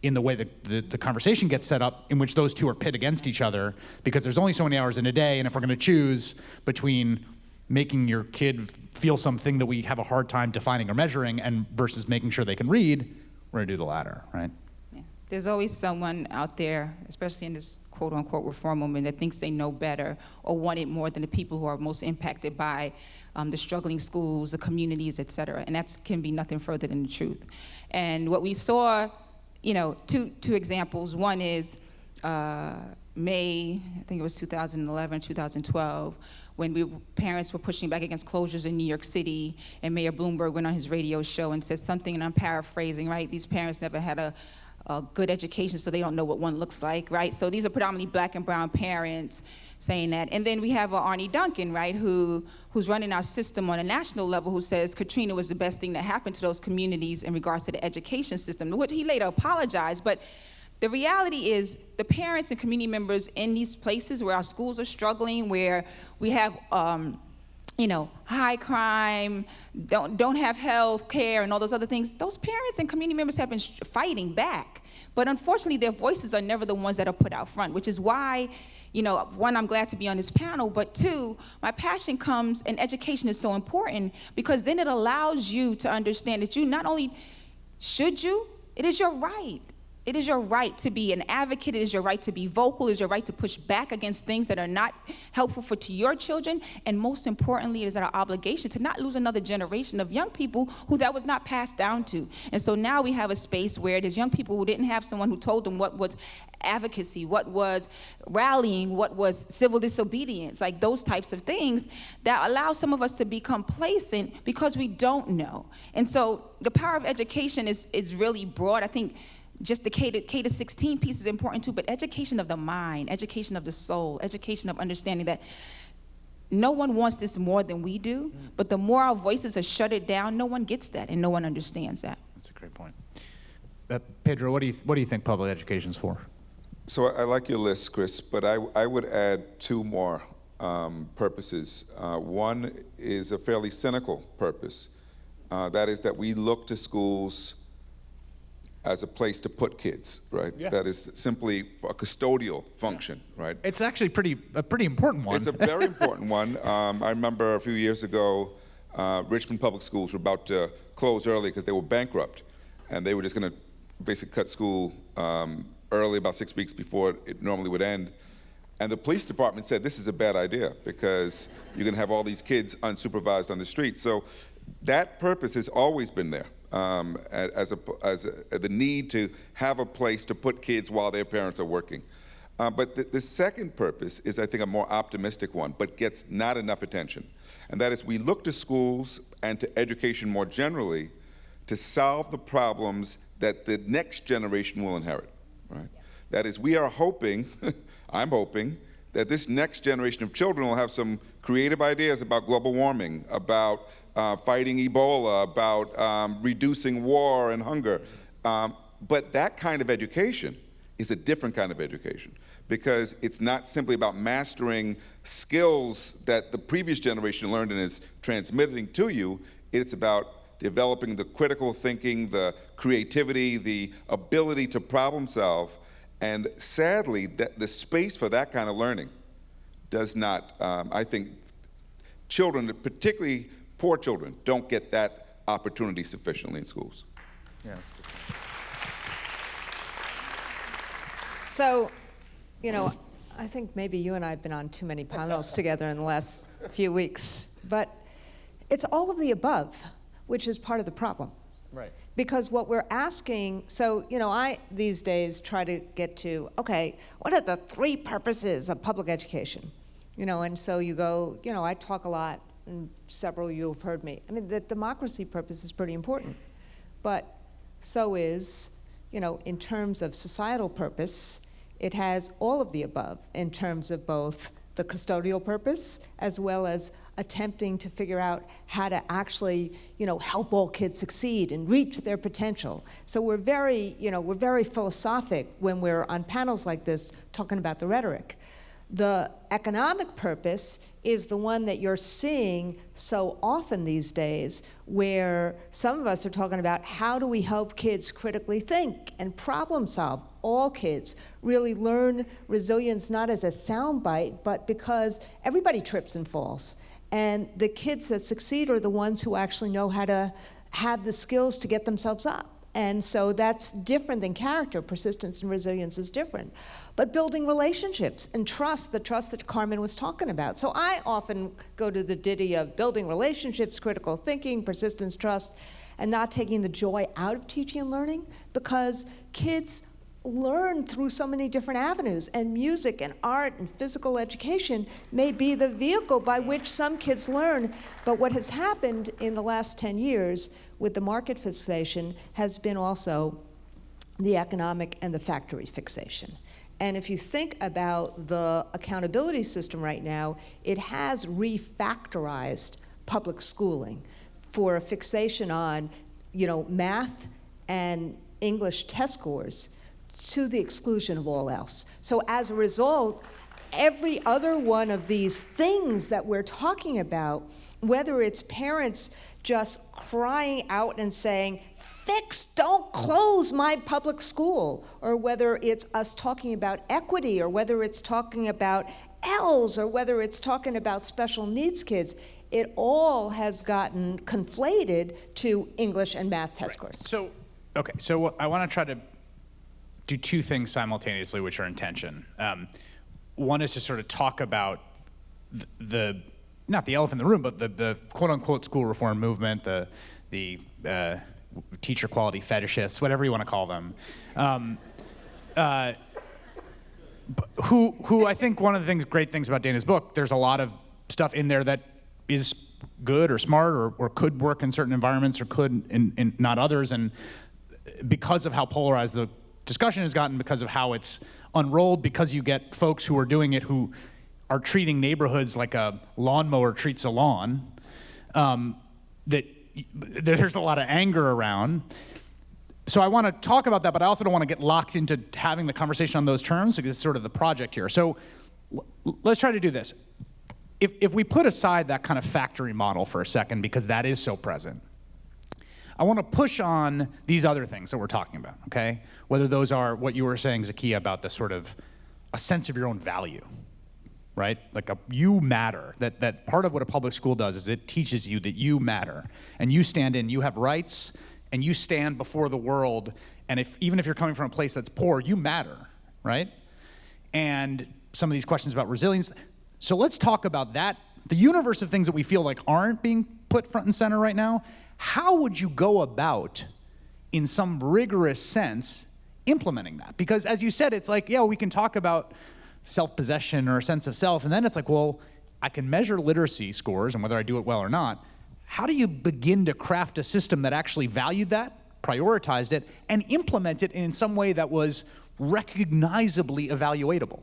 in the way that the conversation gets set up, in which those two are pit against each other, because there's only so many hours in a day, and if we're going to choose between making your kid feel something that we have a hard time defining or measuring, and versus making sure they can read, we're gonna do the latter, right? Yeah. There's always someone out there, especially in this quote-unquote reform movement, that thinks they know better or want it more than the people who are most impacted by the struggling schools, the communities, et cetera. And that can be nothing further than the truth. And what we saw, two examples. One is May, I think it was 2011, 2012, when parents were pushing back against closures in New York City, and Mayor Bloomberg went on his radio show and said something, and I'm paraphrasing, right? These parents never had a good education, so they don't know what one looks like, right? So these are predominantly black and brown parents saying that. And then we have Arnie Duncan, right, who's running our system on a national level, who says Katrina was the best thing that happened to those communities in regards to the education system, which he later apologized. But the reality is the parents and community members in these places where our schools are struggling, where we have high crime, don't have health care, and all those other things, those parents and community members have been fighting back. But unfortunately, their voices are never the ones that are put out front, which is why, one, I'm glad to be on this panel, but two, my passion comes, and education is so important, because then it allows you to understand that you not only should you, it is your right. It is your right to be an advocate. It is your right to be vocal. It is your right to push back against things that are not helpful to your children. And most importantly, it is our obligation to not lose another generation of young people who that was not passed down to. And so now we have a space where there's young people who didn't have someone who told them what was advocacy, what was rallying, what was civil disobedience, like those types of things that allow some of us to be complacent because we don't know. And so the power of education is really broad. I think just the K to 16 piece is important too, but education of the mind, education of the soul, education of understanding that no one wants this more than we do, but the more our voices are shuttered down, no one gets that and no one understands that. That's a great point. Pedro, what do you think public education's for? So I like your list, Chris, but I would add two more purposes. One is a fairly cynical purpose. That is that we look to schools as a place to put kids, right? Yeah. That is simply a custodial function, right? It's actually a pretty important one. It's a very important one. I remember a few years ago, Richmond Public Schools were about to close early because they were bankrupt, and they were just going to basically cut school early, about 6 weeks before it normally would end. And the police department said, this is a bad idea because you're going to have all these kids unsupervised on the street. So that purpose has always been there. The need to have a place to put kids while their parents are working. But the second purpose is, I think, a more optimistic one, but gets not enough attention. And that is we look to schools and to education more generally to solve the problems that the next generation will inherit, right? Yeah. That is, we are hoping, I'm hoping, that this next generation of children will have some creative ideas about global warming, about fighting Ebola, about reducing war and hunger. But that kind of education is a different kind of education, because it's not simply about mastering skills that the previous generation learned and is transmitting to you. It's about developing the critical thinking, the creativity, the ability to problem solve. And sadly, the space for that kind of learning does not, I think, children, particularly poor children, don't get that opportunity sufficiently in schools. Yes. So, I think maybe you and I have been on too many panels together in the last few weeks, but it's all of the above, which is part of the problem. Right. Because what we're asking, so, I these days try to get to, okay, what are the three purposes of public education? And so you go, I talk a lot, and several of you have heard me. I mean, the democracy purpose is pretty important, but so is, in terms of societal purpose, it has all of the above in terms of both the custodial purpose as well as attempting to figure out how to actually, help all kids succeed and reach their potential. So we're very philosophic when we're on panels like this talking about the rhetoric. The economic purpose is the one that you're seeing so often these days, where some of us are talking about how do we help kids critically think and problem solve. All kids really learn resilience not as a soundbite, but because everybody trips and falls. And the kids that succeed are the ones who actually know how to have the skills to get themselves up. And so that's different than character. Persistence and resilience is different. But building relationships and trust, the trust that Carmen was talking about. So I often go to the ditty of building relationships, critical thinking, persistence, trust, and not taking the joy out of teaching and learning, because kids learn through so many different avenues, and music and art and physical education may be the vehicle by which some kids learn. But what has happened in the last 10 years with the market fixation has been also the economic and the factory fixation. And if you think about the accountability system right now, it has refactorized public schooling for a fixation on, math and English test scores to the exclusion of all else. So as a result, every other one of these things that we're talking about, whether it's parents just crying out and saying, don't close my public school, or whether it's us talking about equity, or whether it's talking about ELs, or whether it's talking about special needs kids, it all has gotten conflated to English and math test scores. So I want to try to do two things simultaneously, which are in tension. One is to sort of talk about the not the elephant in the room, but the quote-unquote school reform movement, the teacher quality fetishists, whatever you want to call them, who I think one of the great things about Dana's book, there's a lot of stuff in there that is good or smart or could work in certain environments or could in not others, and because of how polarized the discussion has gotten, because of how it's unrolled, because you get folks who are doing it who are treating neighborhoods like a lawnmower treats a lawn, that there's a lot of anger around. So I want to talk about that, but I also don't want to get locked into having the conversation on those terms, because it's sort of the project here. So let's try to do this. If we put aside that kind of factory model for a second, because that is so present, I want to push on these other things that we're talking about, okay? Whether those are what you were saying, Zakiyah, about the sort of a sense of your own value, right? Like you matter. That part of what a public school does is it teaches you that you matter, and you stand in, you have rights, and you stand before the world, and even if you're coming from a place that's poor, you matter, right? And some of these questions about resilience. So let's talk about that, the universe of things that we feel like aren't being put front and center right now. How would you go about, in some rigorous sense, implementing that? Because as you said, it's like, yeah, we can talk about self-possession or a sense of self, and then it's like, well, I can measure literacy scores and whether I do it well or not. How do you begin to craft a system that actually valued that, prioritized it, and implement it in some way that was recognizably evaluatable?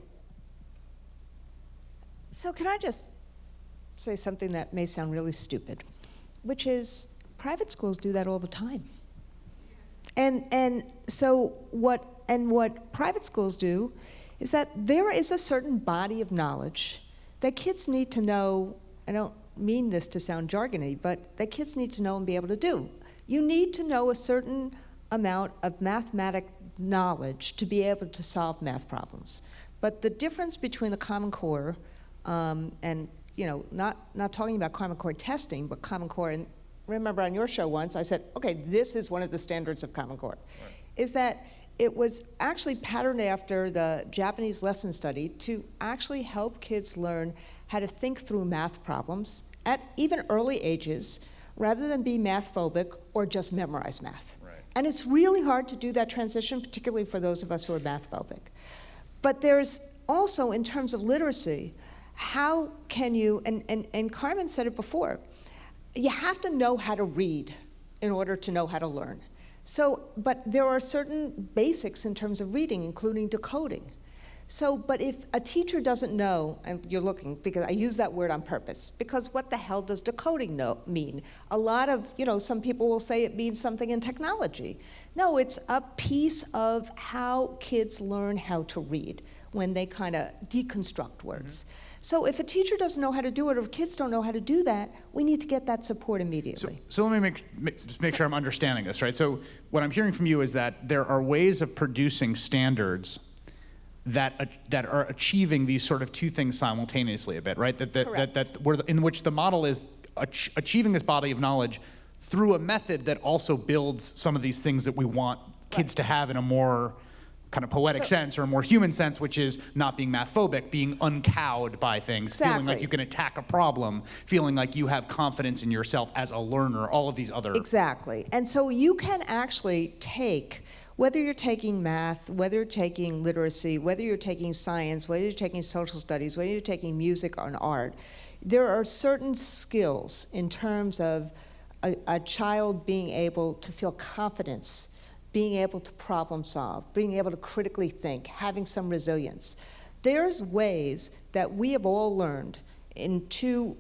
So can I just say something that may sound really stupid, which is private schools do that all the time. And so what private schools do is that there is a certain body of knowledge that kids need to know. I don't mean this to sound jargony, but that kids need to know and be able to do. You need to know a certain amount of mathematic knowledge to be able to solve math problems. But the difference between the Common Core and not talking about Common Core testing, but Common Core, and remember on your show once I said, okay, this is one of the standards of Common Core, is that it was actually patterned after the Japanese lesson study to actually help kids learn how to think through math problems at even early ages, rather than be math phobic or just memorize math. Right. And it's really hard to do that transition, particularly for those of us who are math phobic. But there's also, in terms of literacy, how can you, and Carmen said it before, you have to know how to read in order to know how to learn. So, but there are certain basics in terms of reading, including decoding. So, but if a teacher doesn't know, and you're looking, because I use that word on purpose, because what the hell does decoding mean? A lot of, some people will say it means something in technology. No, it's a piece of how kids learn how to read when they kind of deconstruct words. Mm-hmm. So if a teacher doesn't know how to do it, or kids don't know how to do that, we need to get that support immediately. So let me make sure I'm understanding this, right? So what I'm hearing from you is that there are ways of producing standards that are achieving these sort of two things simultaneously a bit, right? In which the model is achieving this body of knowledge through a method that also builds some of these things that we want kids to have in a more kind of poetic sense or a more human sense, which is not being math-phobic, being uncowed by things, feeling like you can attack a problem, feeling like you have confidence in yourself as a learner, all of these other... Exactly. And so you can actually take, whether you're taking math, whether you're taking literacy, whether you're taking science, whether you're taking social studies, whether you're taking music or art, there are certain skills in terms of a child being able to feel confidence, being able to problem solve, being able to critically think, having some resilience. There's ways that we have all learned to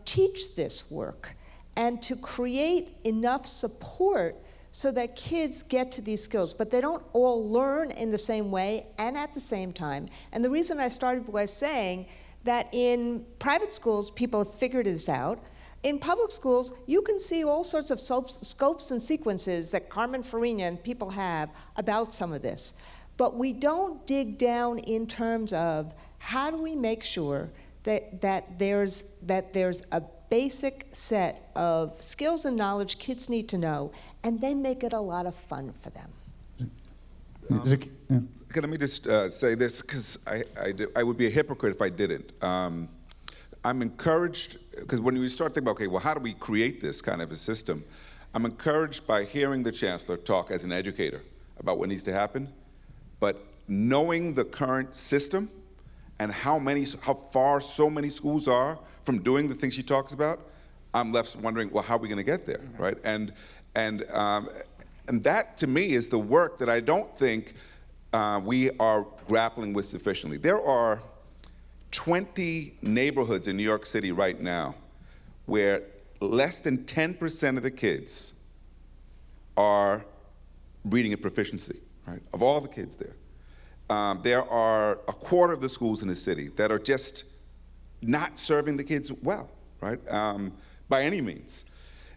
teach this work and to create enough support so that kids get to these skills, but they don't all learn in the same way and at the same time. And the reason I started by saying that in private schools, people have figured this out. In public schools, you can see all sorts of scopes and sequences that Carmen Farina and people have about some of this. But we don't dig down in terms of how do we make sure that there's a basic set of skills and knowledge kids need to know, and then make it a lot of fun for them. Let me just say this, because I would be a hypocrite if I didn't. I'm encouraged, because when we start thinking about, okay, well, how do we create this kind of a system? I'm encouraged by hearing the Chancellor talk as an educator about what needs to happen, but knowing the current system and how far so many schools are from doing the things she talks about, I'm left wondering, well, how are we going to get there, right? And that, to me, is the work that I don't think we are grappling with sufficiently. There are 20 neighborhoods in New York City right now where less than 10% of the kids are reading at proficiency, right? Of all the kids there. There are a quarter of the schools in the city that are just not serving the kids well, right? By any means.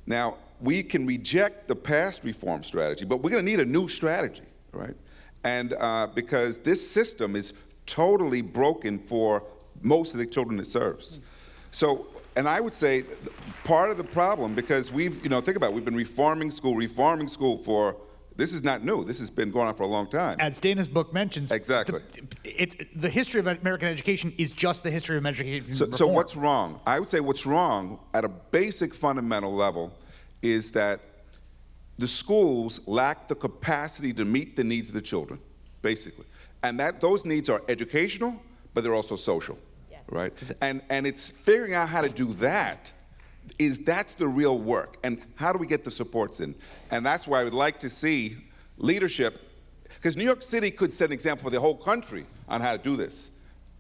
Now, we can reject the past reform strategy, but we're gonna need a new strategy, right? And because this system is totally broken for most of the children it serves. So, and I would say part of the problem, because we've, think about it, we've been reforming school for, this is not new, this has been going on for a long time. As Dana's book mentions, exactly. The history of American education is just the history of education reform. So what's wrong? I would say what's wrong at a basic fundamental level is that the schools lack the capacity to meet the needs of the children, basically. And that those needs are educational, but they're also social, right? And it's figuring out how to do that. That's the real work. And how do we get the supports in? And that's why I would like to see leadership, because New York City could set an example for the whole country on how to do this.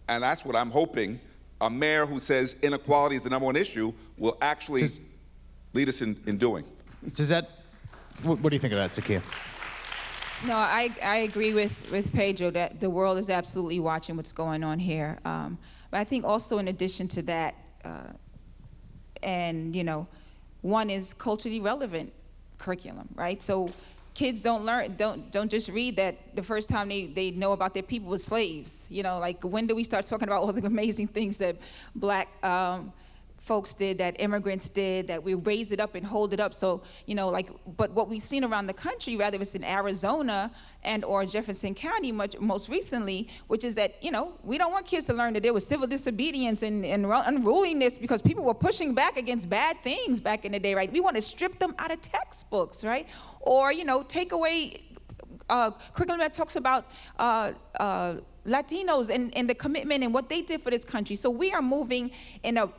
And that's what I'm hoping a mayor who says inequality is the #1 issue will actually lead us in doing. What do you think of that, Zakiyah? No, I agree with Pedro that the world is absolutely watching what's going on here. But I think also in addition to that, one is culturally relevant curriculum, right? So kids don't just read that the first time they know about their people was slaves. Like when do we start talking about all the amazing things that black folks did, that immigrants did, that we raise it up and hold it up. So, but what we've seen around the country, whether it's in Arizona and or Jefferson County most recently, which is that, we don't want kids to learn that there was civil disobedience and unruliness because people were pushing back against bad things back in the day, right? We want to strip them out of textbooks, right? Or, take away curriculum that talks about Latinos and the commitment and what they did for this country. So we are moving in an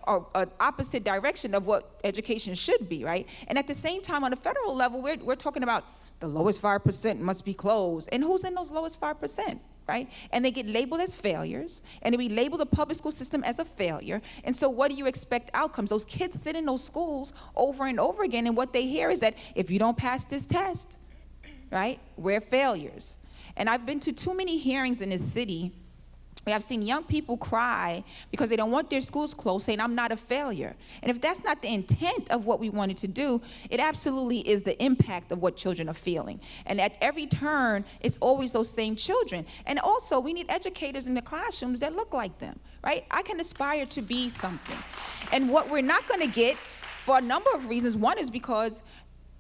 opposite direction of what education should be, right? And at the same time, on a federal level, we're talking about the lowest 5% must be closed. And who's in those lowest 5%, right? And they get labeled as failures, and we label the public school system as a failure. And so what do you expect outcomes? Those kids sit in those schools over and over again, and what they hear is that if you don't pass this test, right, we're failures. And I've been to too many hearings in this city I've seen young people cry because they don't want their schools closed, saying, I'm not a failure. And if that's not the intent of what we wanted to do, it absolutely is the impact of what children are feeling. And at every turn, it's always those same children. And also, we need educators in the classrooms that look like them, right? I can aspire to be something. And what we're not going to get, for a number of reasons, one is because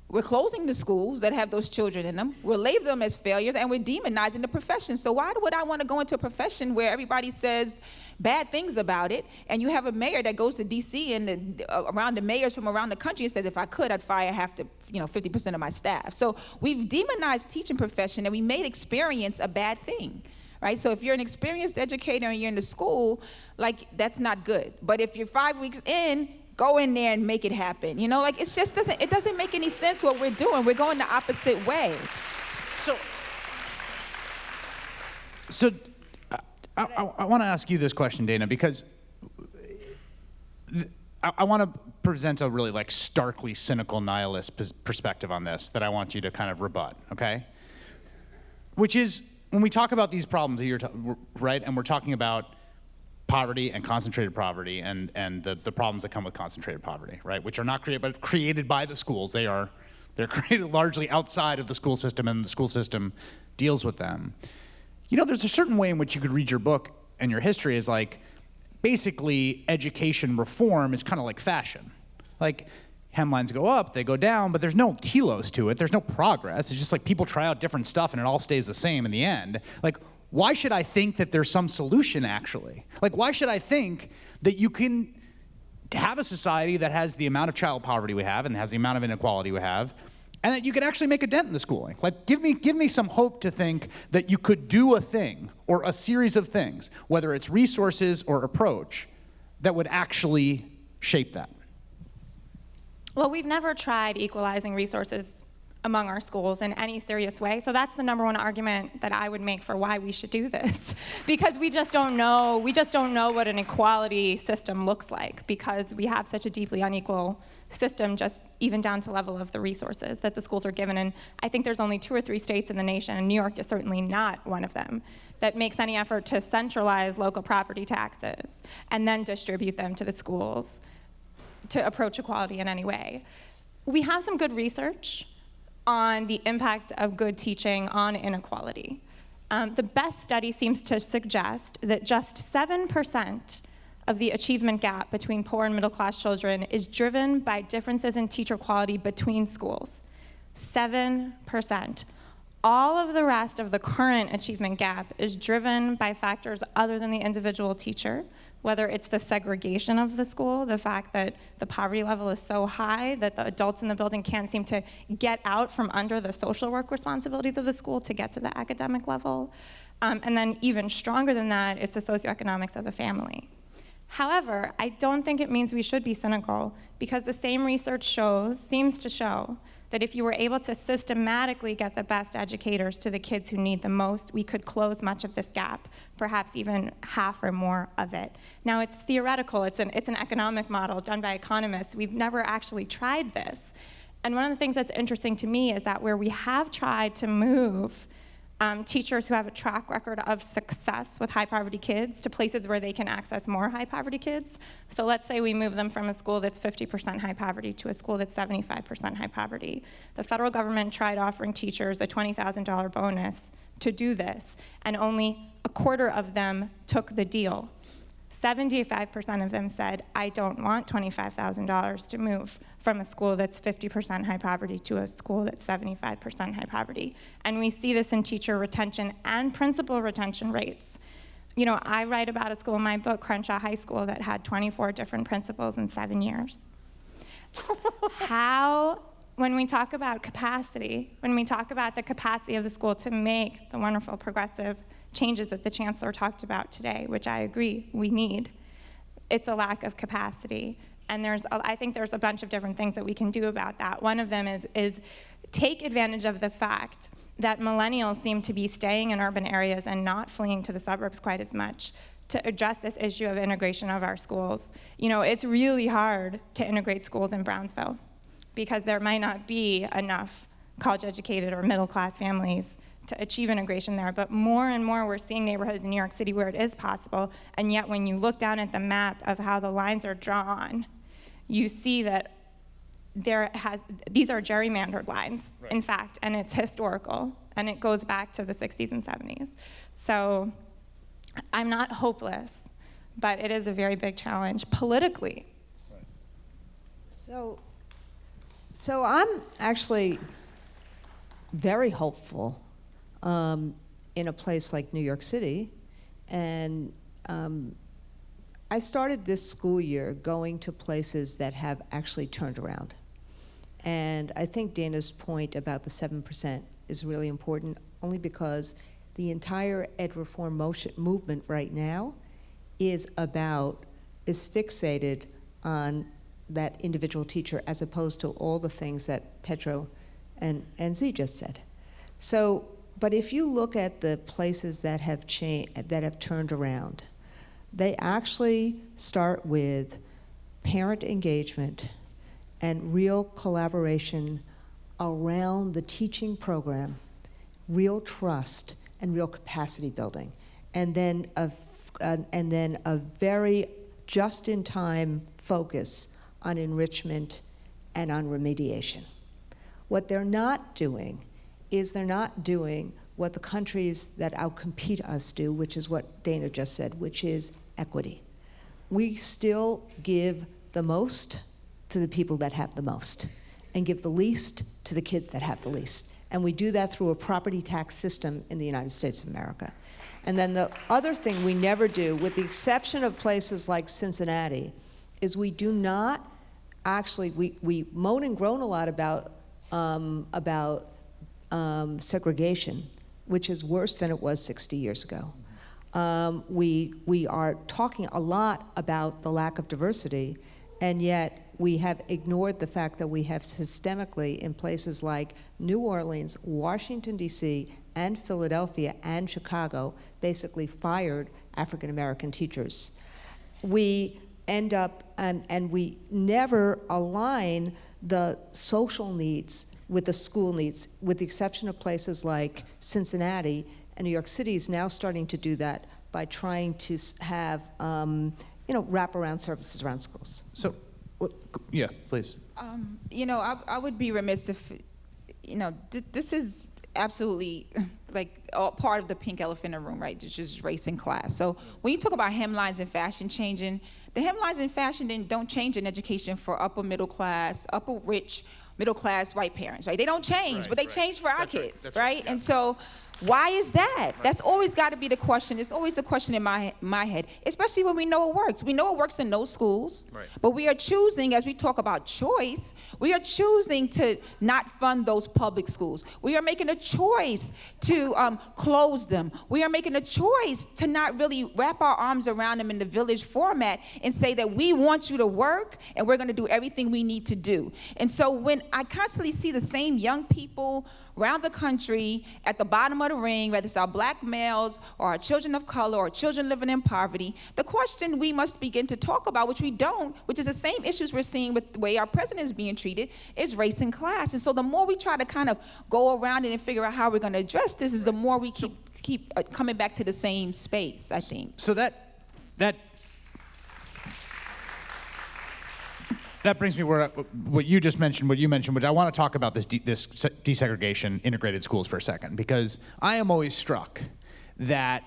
we're closing the schools that have those children in them. We'll label them as failures, and we're demonizing the profession. So why would I want to go into a profession where everybody says bad things about it, and you have a mayor that goes to D.C. and around the mayors from around the country and says, if I could, I'd fire 50% of my staff. So we've demonized teaching profession, and we made experience a bad thing. Right? So if you're an experienced educator and you're in the school, that's not good. But if you're 5 weeks in, go in there and make it happen. It doesn't make any sense what we're doing. We're going the opposite way. So I want to ask you this question, Dana, because I want to present a really starkly cynical nihilist perspective on this that I want you to kind of rebut, okay? Which is, when we talk about these problems, right, and we're talking about poverty and concentrated poverty and the problems that come with concentrated poverty, right, which are not created by the schools. They're created largely outside of the school system, and the school system deals with them. There's a certain way in which you could read your book and your history as basically education reform is kind of like fashion. Hemlines go up, they go down, but there's no telos to it. There's no progress. It's just people try out different stuff and it all stays the same in the end. Why should I think that there's some solution, actually? Why should I think that you can have a society that has the amount of child poverty we have and has the amount of inequality we have, and that you can actually make a dent in the schooling? Give me some hope to think that you could do a thing or a series of things, whether it's resources or approach, that would actually shape that. Well, we've never tried equalizing resources among our schools in any serious way. So that's the number one argument that I would make for why we should do this. Because we just don't know what an equality system looks like, because we have such a deeply unequal system, just even down to level of the resources that the schools are given. And I think there's only 2 or 3 states in the nation, and New York is certainly not one of them, that makes any effort to centralize local property taxes and then distribute them to the schools to approach equality in any way. We have some good research on the impact of good teaching on inequality. The best study seems to suggest that just 7% of the achievement gap between poor and middle-class children is driven by differences in teacher quality between schools. 7%. All of the rest of the current achievement gap is driven by factors other than the individual teacher, whether it's the segregation of the school, the fact that the poverty level is so high that the adults in the building can't seem to get out from under the social work responsibilities of the school to get to the academic level. And then even stronger than that, it's the socioeconomics of the family. However, I don't think it means we should be cynical, because the same research seems to show that if you were able to systematically get the best educators to the kids who need the most, we could close much of this gap, perhaps even half or more of it. Now, it's theoretical. It's an economic model done by economists. We've never actually tried this. And one of the things that's interesting to me is that where we have tried to move teachers who have a track record of success with high poverty kids to places where they can access more high poverty kids. So let's say we move them from a school that's 50% high poverty to a school that's 75% high poverty. The federal government tried offering teachers a $20,000 bonus to do this, and only a quarter of them took the deal. 75% of them said, I don't want $25,000 to move from a school that's 50% high poverty to a school that's 75% high poverty. And we see this in teacher retention and principal retention rates. I write about a school in my book, Crenshaw High School, that had 24 different principals in 7 years. When we talk about capacity, when we talk about the capacity of the school to make the wonderful progressive changes that the chancellor talked about today, which I agree we need, it's a lack of capacity. And I think there's a bunch of different things that we can do about that. One of them is take advantage of the fact that millennials seem to be staying in urban areas and not fleeing to the suburbs quite as much, to address this issue of integration of our schools. It's really hard to integrate schools in Brownsville because there might not be enough college-educated or middle-class families to achieve integration there, but more and more we're seeing neighborhoods in New York City where it is possible, and yet when you look down at the map of how the lines are drawn, you see that these are gerrymandered lines, in fact, and it's historical, and it goes back to the 60s and 70s. So I'm not hopeless, but it is a very big challenge politically. So I'm actually very hopeful in a place like New York City, and I started this school year going to places that have actually turned around. And I think Dana's point about the 7% is really important, only because the entire ed reform movement right now is fixated on that individual teacher, as opposed to all the things that Pedro and Z just said. So, but if you look at the places that have turned around, they actually start with parent engagement and real collaboration around the teaching program, real trust, and real capacity building, and then a very just-in-time focus on enrichment and on remediation. What they're not doing is they're not doing what the countries that outcompete us do, which is what Dana just said, which is equity. We still give the most to the people that have the most, and give the least to the kids that have the least. And we do that through a property tax system in the United States of America. And then the other thing we never do, with the exception of places like Cincinnati, is we do not actually, we moan and groan a lot about segregation, which is worse than it was 60 years ago. We are talking a lot about the lack of diversity, and yet we have ignored the fact that we have systemically, in places like New Orleans, Washington, D.C., and Philadelphia and Chicago, basically fired African American teachers. We end up, and we never align the social needs with the school needs, with the exception of places like Cincinnati, and New York City is now starting to do that by trying to have wraparound services around schools. So, yeah, please. I would be remiss if, this is absolutely like all part of the pink elephant in the room, right? Which is race and class. So when you talk about hemlines and fashion changing, the hemlines and fashion don't change in education for upper middle class, upper rich, middle class white parents, right? They don't change, but they change for our kids, right? And so why is that? That's always got to be the question. It's always a question in my head, especially when we know it works. We know it works in those schools, but we are choosing, as we talk about choice, we are choosing to not fund those public schools. We are making a choice to close them. We are making a choice to not really wrap our arms around them in the village format and say that we want you to work and we're going to do everything we need to do. And so when I constantly see the same young people around the country at the bottom of the ring, whether it's our black males or our children of color or children living in poverty, the question we must begin to talk about, which we don't, which is the same issues we're seeing with the way our president is being treated, is race and class. And so the more we try to kind of go around it and figure out how we're going to address this, is the more we keep coming back to the same space, I think. So that brings me where what you mentioned, which I want to talk about this desegregation, integrated schools for a second, because I am always struck that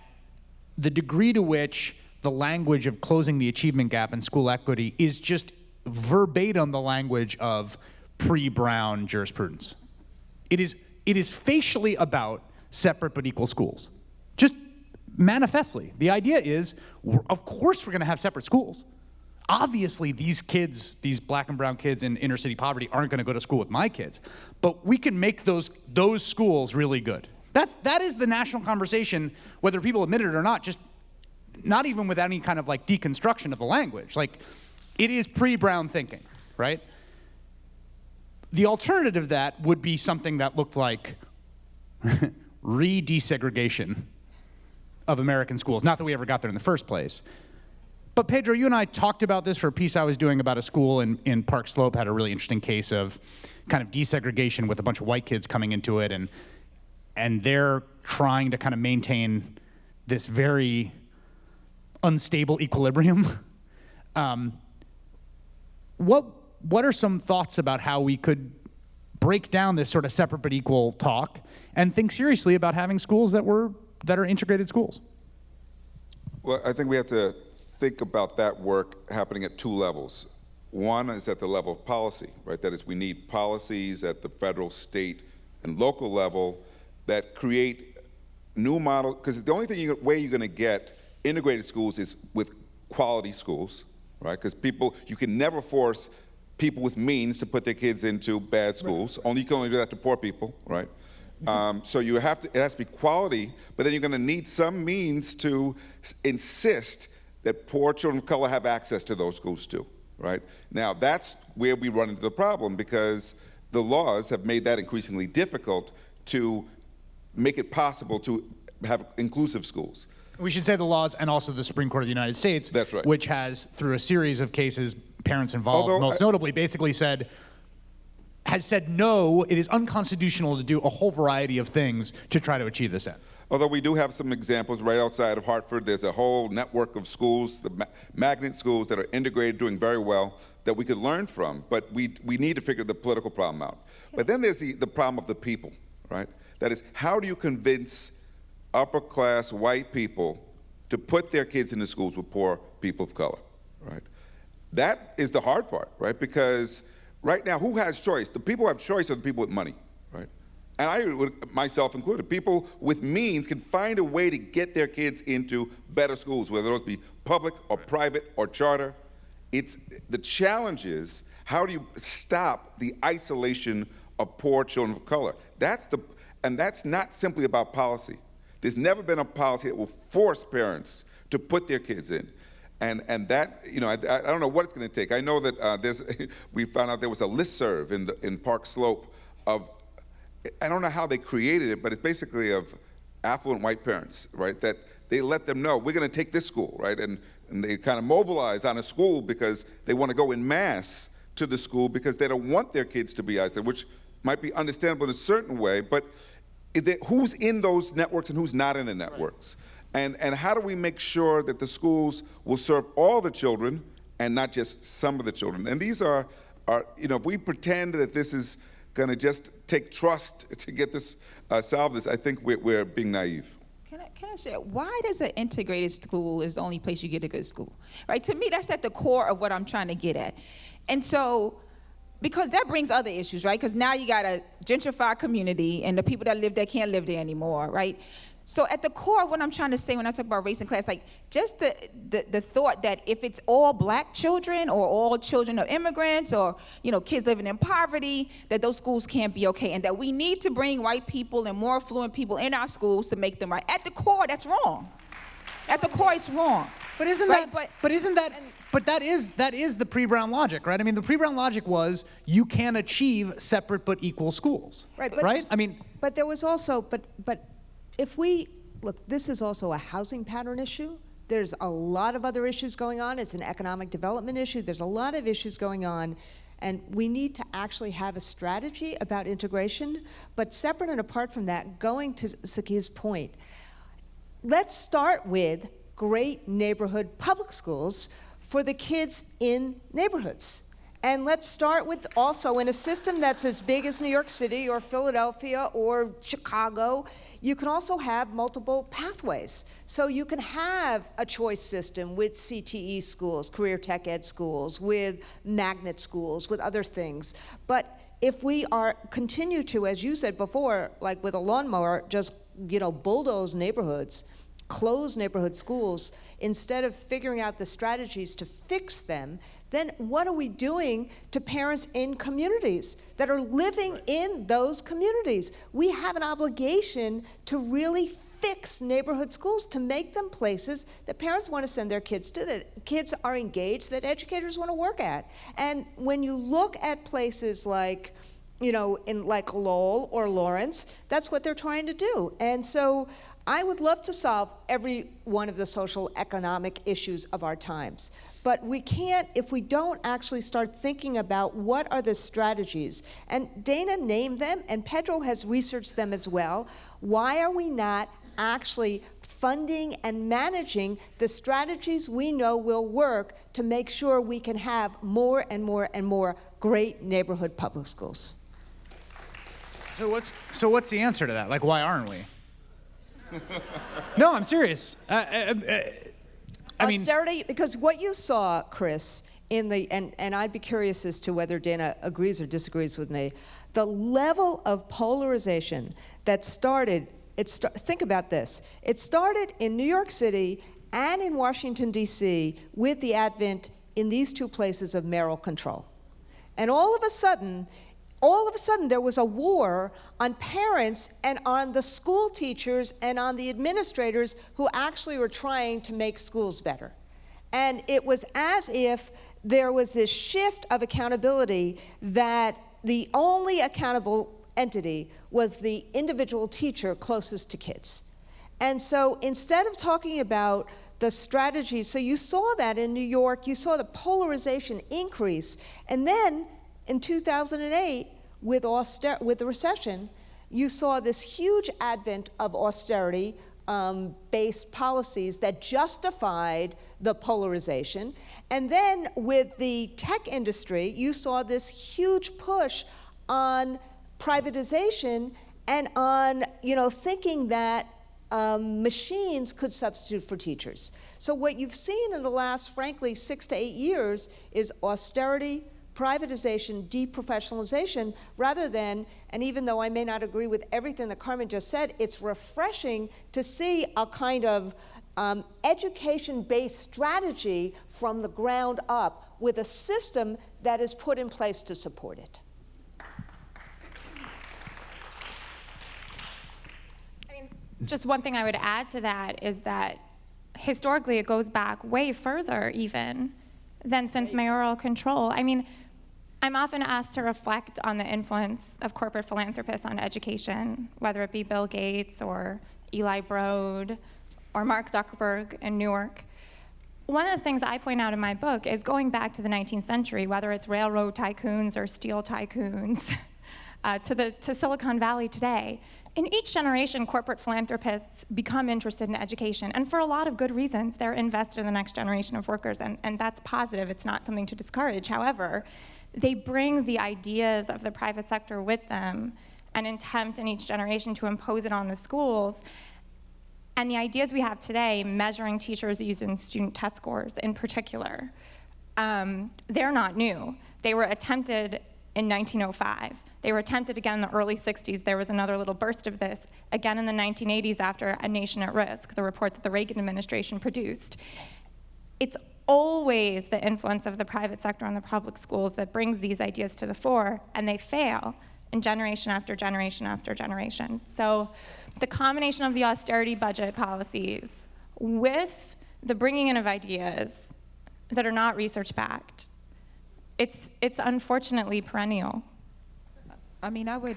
the degree to which the language of closing the achievement gap and school equity is just verbatim the language of pre-Brown jurisprudence. It is facially about separate but equal schools, just manifestly. The idea is, of course we're going to have separate schools. Obviously, these kids, these black and brown kids in inner city poverty aren't going to go to school with my kids, but we can make those schools really good. That is the national conversation, whether people admit it or not, just not even with any kind of like deconstruction of the language. Like, it is pre-Brown thinking, right? The alternative to that would be something that looked like re-desegregation of American schools. Not that we ever got there in the first place. But Pedro, you and I talked about this for a piece I was doing about a school in Park Slope, had a really interesting case of kind of desegregation with a bunch of white kids coming into it, and their trying to kind of maintain this very unstable equilibrium. What are some thoughts about how we could break down this sort of separate but equal talk and think seriously about having schools that are integrated schools? Well, I think we have to think about that work happening at two levels. One is at the level of policy, right? That is, we need policies at the federal, state, and local level that create new models, because the only way you're going to get integrated schools is with quality schools, right? Because you can never force people with means to put their kids into bad schools. Right. You can only do that to poor people, right? So it has to be quality, but then you're going to need some means to insist that poor children of color have access to those schools too, right? Now, that's where we run into the problem, because the laws have made that increasingly difficult to make it possible to have inclusive schools. We should say the laws and also the Supreme Court of the United States, That's right. which has, through a series of cases, parents involved, most notably, basically has said no, it is unconstitutional to do a whole variety of things to try to achieve this end. Although we do have some examples right outside of Hartford. There's a whole network of schools, the magnet schools that are integrated, doing very well, that we could learn from, but we need to figure the political problem out. But then there's the problem of the people, right? That is, how do you convince upper-class white people to put their kids into schools with poor people of color, right? That is the hard part, right? Because right now, who has choice? The people who have choice are the people with money, right? And I, myself included, people with means can find a way to get their kids into better schools, whether those be public or private or charter. The challenge is, how do you stop the isolation of poor children of color? And that's not simply about policy. There's never been a policy that will force parents to put their kids in. And that, I don't know what it's going to take. I know that we found out there was a listserv in Park Slope of, I don't know how they created it, but it's basically of affluent white parents, right? That they let them know, we're going to take this school, right? And they kind of mobilize on a school because they want to go in mass to the school because they don't want their kids to be isolated, which might be understandable in a certain way, but who's in those networks and who's not in the networks? Right. And how do we make sure that the schools will serve all the children and not just some of the children? And these are if we pretend that this is going to just take trust to get this solve this, I think we're being naive. Can I share, why does an integrated school is the only place you get a good school? Right, to me, that's at the core of what I'm trying to get at. And so, because that brings other issues, right? Because now you got a gentrified community and the people that live there can't live there anymore, right? So at the core of what I'm trying to say when I talk about race and class, like just the thought that if it's all black children or all children of immigrants or kids living in poverty, that those schools can't be okay, and that we need to bring white people and more affluent people in our schools to make them right. At the core, that's wrong. At the core, it's wrong. But isn't right? that is the pre-Brown logic, right? I mean, the pre-Brown logic was you can achieve separate but equal schools, right? I mean, but there was also, but if we look, this is also a housing pattern issue. There's a lot of other issues going on. It's an economic development issue. There's a lot of issues going on, and we need to actually have a strategy about integration. But separate and apart from that, going to Zakiyah's point, let's start with great neighborhood public schools for the kids in neighborhoods. And let's start with also in a system that's as big as New York City or Philadelphia or Chicago, you can also have multiple pathways. So you can have a choice system with CTE schools, career tech ed schools, with magnet schools, with other things. But if we continue to, as you said before, like with a lawnmower, just bulldoze neighborhoods, close neighborhood schools, instead of figuring out the strategies to fix them, then what are we doing to parents in communities that are living in those communities? We have an obligation to really fix neighborhood schools, to make them places that parents want to send their kids to, that kids are engaged, that educators want to work at. And when you look at places like in like Lowell or Lawrence, that's what they're trying to do. And so I would love to solve every one of the social economic issues of our times. But we can't if we don't actually start thinking about what are the strategies. And Dana named them, and Pedro has researched them as well. Why are we not actually funding and managing the strategies we know will work to make sure we can have more and more and more great neighborhood public schools? So what's the answer to that? Like, why aren't we? No, I'm serious. I mean, austerity, because what you saw, Chris, and I'd be curious as to whether Dana agrees or disagrees with me, the level of polarization that started, think about this, it started in New York City and in Washington, D.C. with the advent in these two places of mayoral control. And all of a sudden, there was a war on parents and on the school teachers and on the administrators who actually were trying to make schools better. And it was as if there was this shift of accountability that the only accountable entity was the individual teacher closest to kids. And so instead of talking about the strategies, so you saw that in New York, you saw the polarization increase, and then in 2008, with the recession, you saw this huge advent of austerity-based policies that justified the polarization. And then with the tech industry, you saw this huge push on privatization and on thinking that machines could substitute for teachers. So what you've seen in the last, frankly, 6 to 8 years is austerity, privatization, deprofessionalization, rather than, and even though I may not agree with everything that Carmen just said, it's refreshing to see a kind of education-based strategy from the ground up with a system that is put in place to support it. Just one thing I would add to that is that historically it goes back way further even than since mayoral control. I mean, I'm often asked to reflect on the influence of corporate philanthropists on education, whether it be Bill Gates or Eli Broad or Mark Zuckerberg in Newark. One of the things I point out in my book is going back to the 19th century, whether it's railroad tycoons or steel tycoons, to Silicon Valley today. In each generation, corporate philanthropists become interested in education, and for a lot of good reasons. They're invested in the next generation of workers, and that's positive. It's not something to discourage. However, they bring the ideas of the private sector with them and attempt in each generation to impose it on the schools. And the ideas we have today, measuring teachers using student test scores in particular, they're not new. They were attempted in 1905. They were attempted again in the early 60s. There was another little burst of this, again in the 1980s after A Nation at Risk, the report that the Reagan administration produced. It's always the influence of the private sector on the public schools that brings these ideas to the fore, and they fail in generation after generation after generation. So the combination of the austerity budget policies with the bringing in of ideas that are not research-backed, it's unfortunately perennial. I mean, I would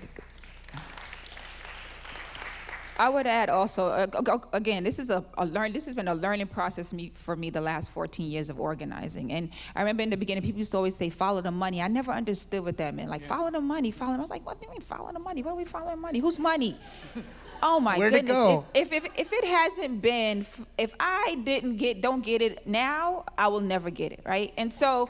add also, again, this has been a learning process for me the last 14 years of organizing. And I remember in the beginning, people used to always say, follow the money. I never understood what that meant. Like, follow the money, follow. I was like, what do you mean, follow the money? What are we following money? Whose money? Oh my Where'd goodness. it go? If it hasn't been, if I don't get it now, I will never get it, right? And so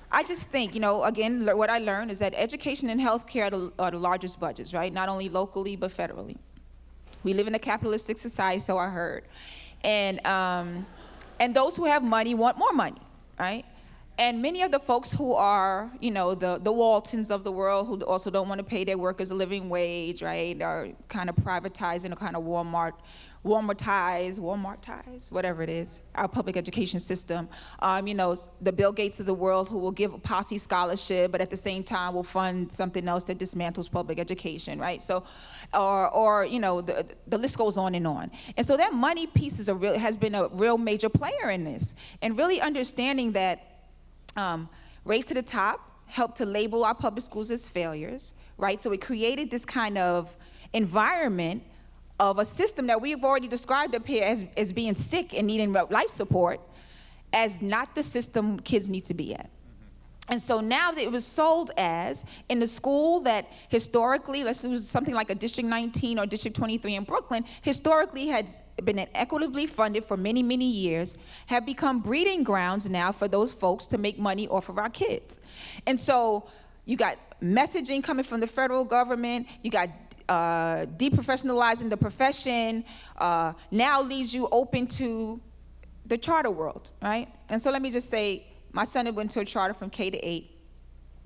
I just think, again, what I learned is that education and healthcare are the largest budgets, right? Not only locally, but federally. We live in a capitalistic society, so I heard. And those who have money want more money, right? And many of the folks who are, the Waltons of the world, who also don't want to pay their workers a living wage, right, are kind of privatizing, or kind of Walmartize, whatever it is, our public education system. The Bill Gates of the world, who will give a posse scholarship, but at the same time will fund something else that dismantles public education, right? So, the list goes on and on. And so that money piece has been a real major player in this, and really understanding that Race to the Top helped to label our public schools as failures. right? So it created this kind of environment of a system that we've already described up here as being sick and needing life support, as not the system kids need to be at. And so now that it was sold as, in the school that historically, let's do something like a District 19 or District 23 in Brooklyn, historically had been equitably funded for many, many years, have become breeding grounds now for those folks to make money off of our kids. And so you got messaging coming from the federal government, you got deprofessionalizing the profession, now leaves you open to the charter world, right? And so let me just say, my son had went to a charter from K to 8,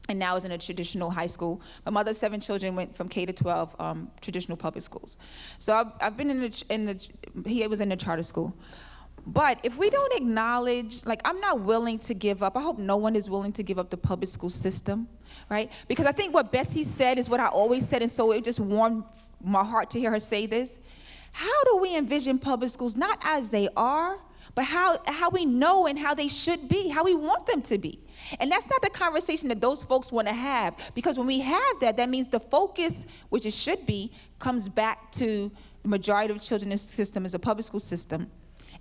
and now is in a traditional high school. My mother's 7 children went from K to 12, traditional public schools. So I've been he was in the charter school. But if we don't acknowledge, like, I'm not willing to give up, I hope no one is willing to give up the public school system, right? Because I think what Betsy said is what I always said, and so it just warmed my heart to hear her say this. How do we envision public schools, not as they are, but how we know and how they should be, how we want them to be? And that's not the conversation that those folks want to have, because when we have that, that means the focus, which it should be, comes back to the majority of children in this system is a public school system.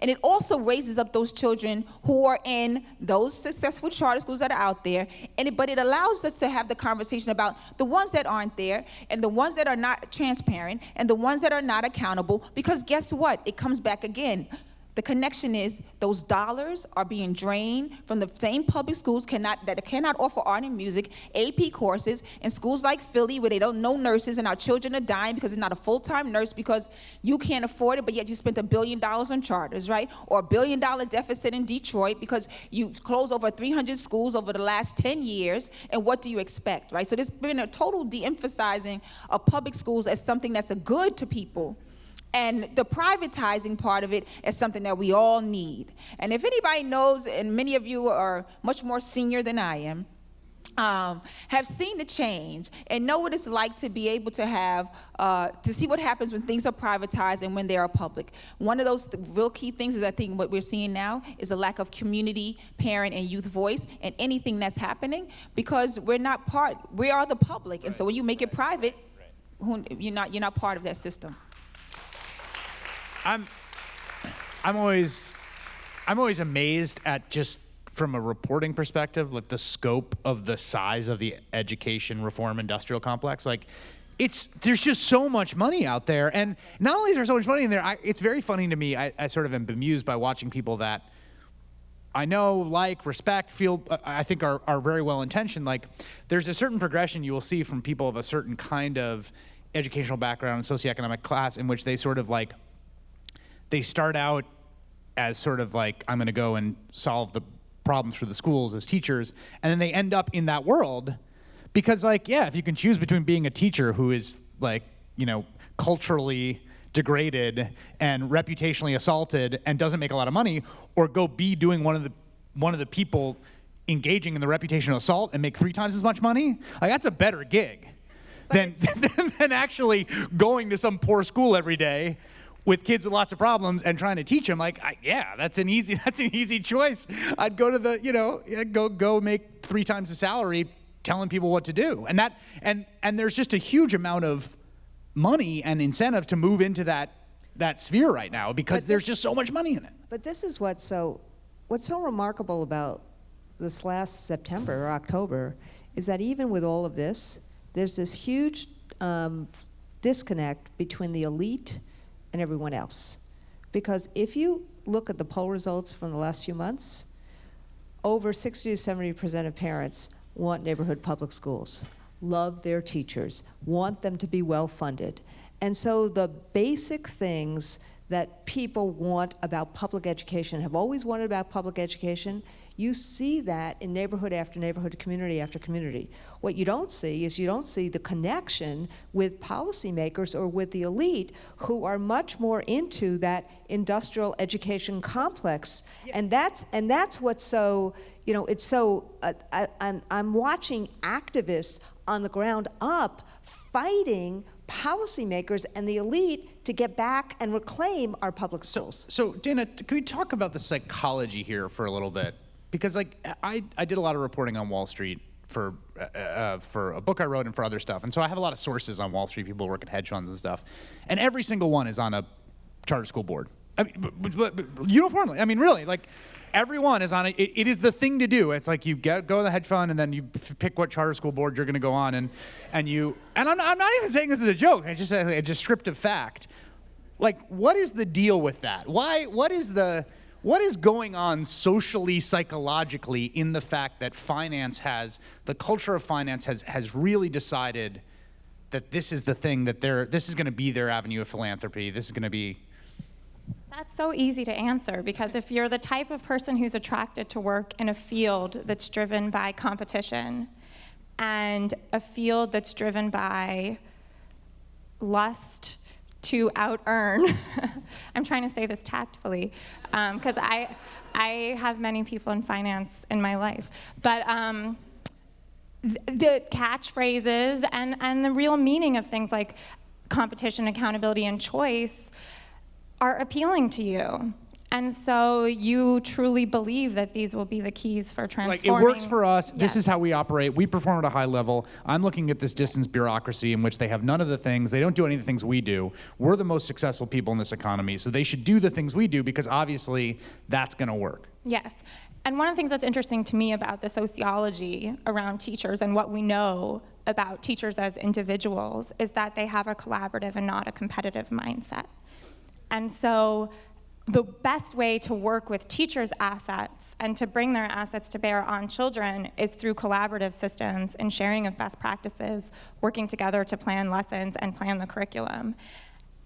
And it also raises up those children who are in those successful charter schools that are out there, but it allows us to have the conversation about the ones that aren't there, and the ones that are not transparent, and the ones that are not accountable, because guess what? It comes back again. The connection is those dollars are being drained from the same public schools that cannot offer art and music, AP courses, in schools like Philly where they don't know nurses and our children are dying because it's not a full-time nurse because you can't afford it, but yet you spent $1 billion on charters, right? Or $1 billion deficit in Detroit because you closed over 300 schools over the last 10 years, and what do you expect, right? So there's been a total de-emphasizing of public schools as something that's a good to people, and the privatizing part of it is something that we all need. And if anybody knows, and many of you are much more senior than I am, have seen the change and know what it's like to be able to have, to see what happens when things are privatized and when they are public. One of those real key things is, I think what we're seeing now is a lack of community, parent, and youth voice in anything that's happening, because we are the public, and so when you make it private, you're not part of that system. I'm always amazed at, just from a reporting perspective, like the scope of the size of the education reform industrial complex. Like, there's just so much money out there, and not only is there so much money in there, it's very funny to me. I sort of am bemused by watching people that I know, respect, feel, I think are very well intentioned. Like, there's a certain progression you will see from people of a certain kind of educational background and socioeconomic class in which they sort of like, they start out as sort of like, I'm going to go and solve the problems for the schools as teachers, and then they end up in that world because, like, yeah, if you can choose between being a teacher who is, like, you know, culturally degraded and reputationally assaulted and doesn't make a lot of money, or go be doing one of the people engaging in the reputational assault and make 3 times as much money, like, that's a better gig than actually going to some poor school every day with kids with lots of problems and trying to teach them. Like, yeah, that's an easy choice. I'd go to go make 3 times the salary telling people what to do. And there's just a huge amount of money and incentive to move into that sphere right now because there's just so much money in it. But this is what's so remarkable about this last September or October is that even with all of this, there's this huge disconnect between the elite and everyone else. Because if you look at the poll results from the last few months, over 60 to 70% of parents want neighborhood public schools, love their teachers, want them to be well funded. And so the basic things that people want about public education, have always wanted about public education, you see that in neighborhood after neighborhood, community after community. What you don't see is the connection with policymakers or with the elite who are much more into that industrial education complex. Yeah. And that's what's so, it's so, I'm watching activists on the ground up fighting policymakers and the elite to get back and reclaim our public schools. So Dana, can we talk about the psychology here for a little bit? Because, like, I did a lot of reporting on Wall Street for a book I wrote and for other stuff. And so I have a lot of sources on Wall Street, people who work at hedge funds and stuff. And every single one is on a charter school board. I mean, but uniformly. I mean, really, like everyone is on it. It is the thing to do. It's like you go to the hedge fund and then you pick what charter school board you're going to go on, and I'm not even saying this as a joke. I just say a descriptive fact. Like, what is the deal with that? What is going on socially, psychologically in the fact that the culture of finance has really decided that this is the thing that this is going to be their avenue of philanthropy. This is going to be. That's so easy to answer, because if you're the type of person who's attracted to work in a field that's driven by competition and a field that's driven by lust to out-earn, I'm trying to say this tactfully, because I have many people in finance in my life, but the catchphrases and the real meaning of things like competition, accountability, and choice are appealing to you. And so you truly believe that these will be the keys for transforming. Like, it works for us. Yes. This is how we operate. We perform at a high level. I'm looking at this distance bureaucracy in which they have none of the things. They don't do any of the things we do. We're the most successful people in this economy, so they should do the things we do, because obviously that's going to work. Yes. And one of the things that's interesting to me about the sociology around teachers and what we know about teachers as individuals is that they have a collaborative and not a competitive mindset. And so the best way to work with teachers' assets and to bring their assets to bear on children is through collaborative systems and sharing of best practices, working together to plan lessons and plan the curriculum.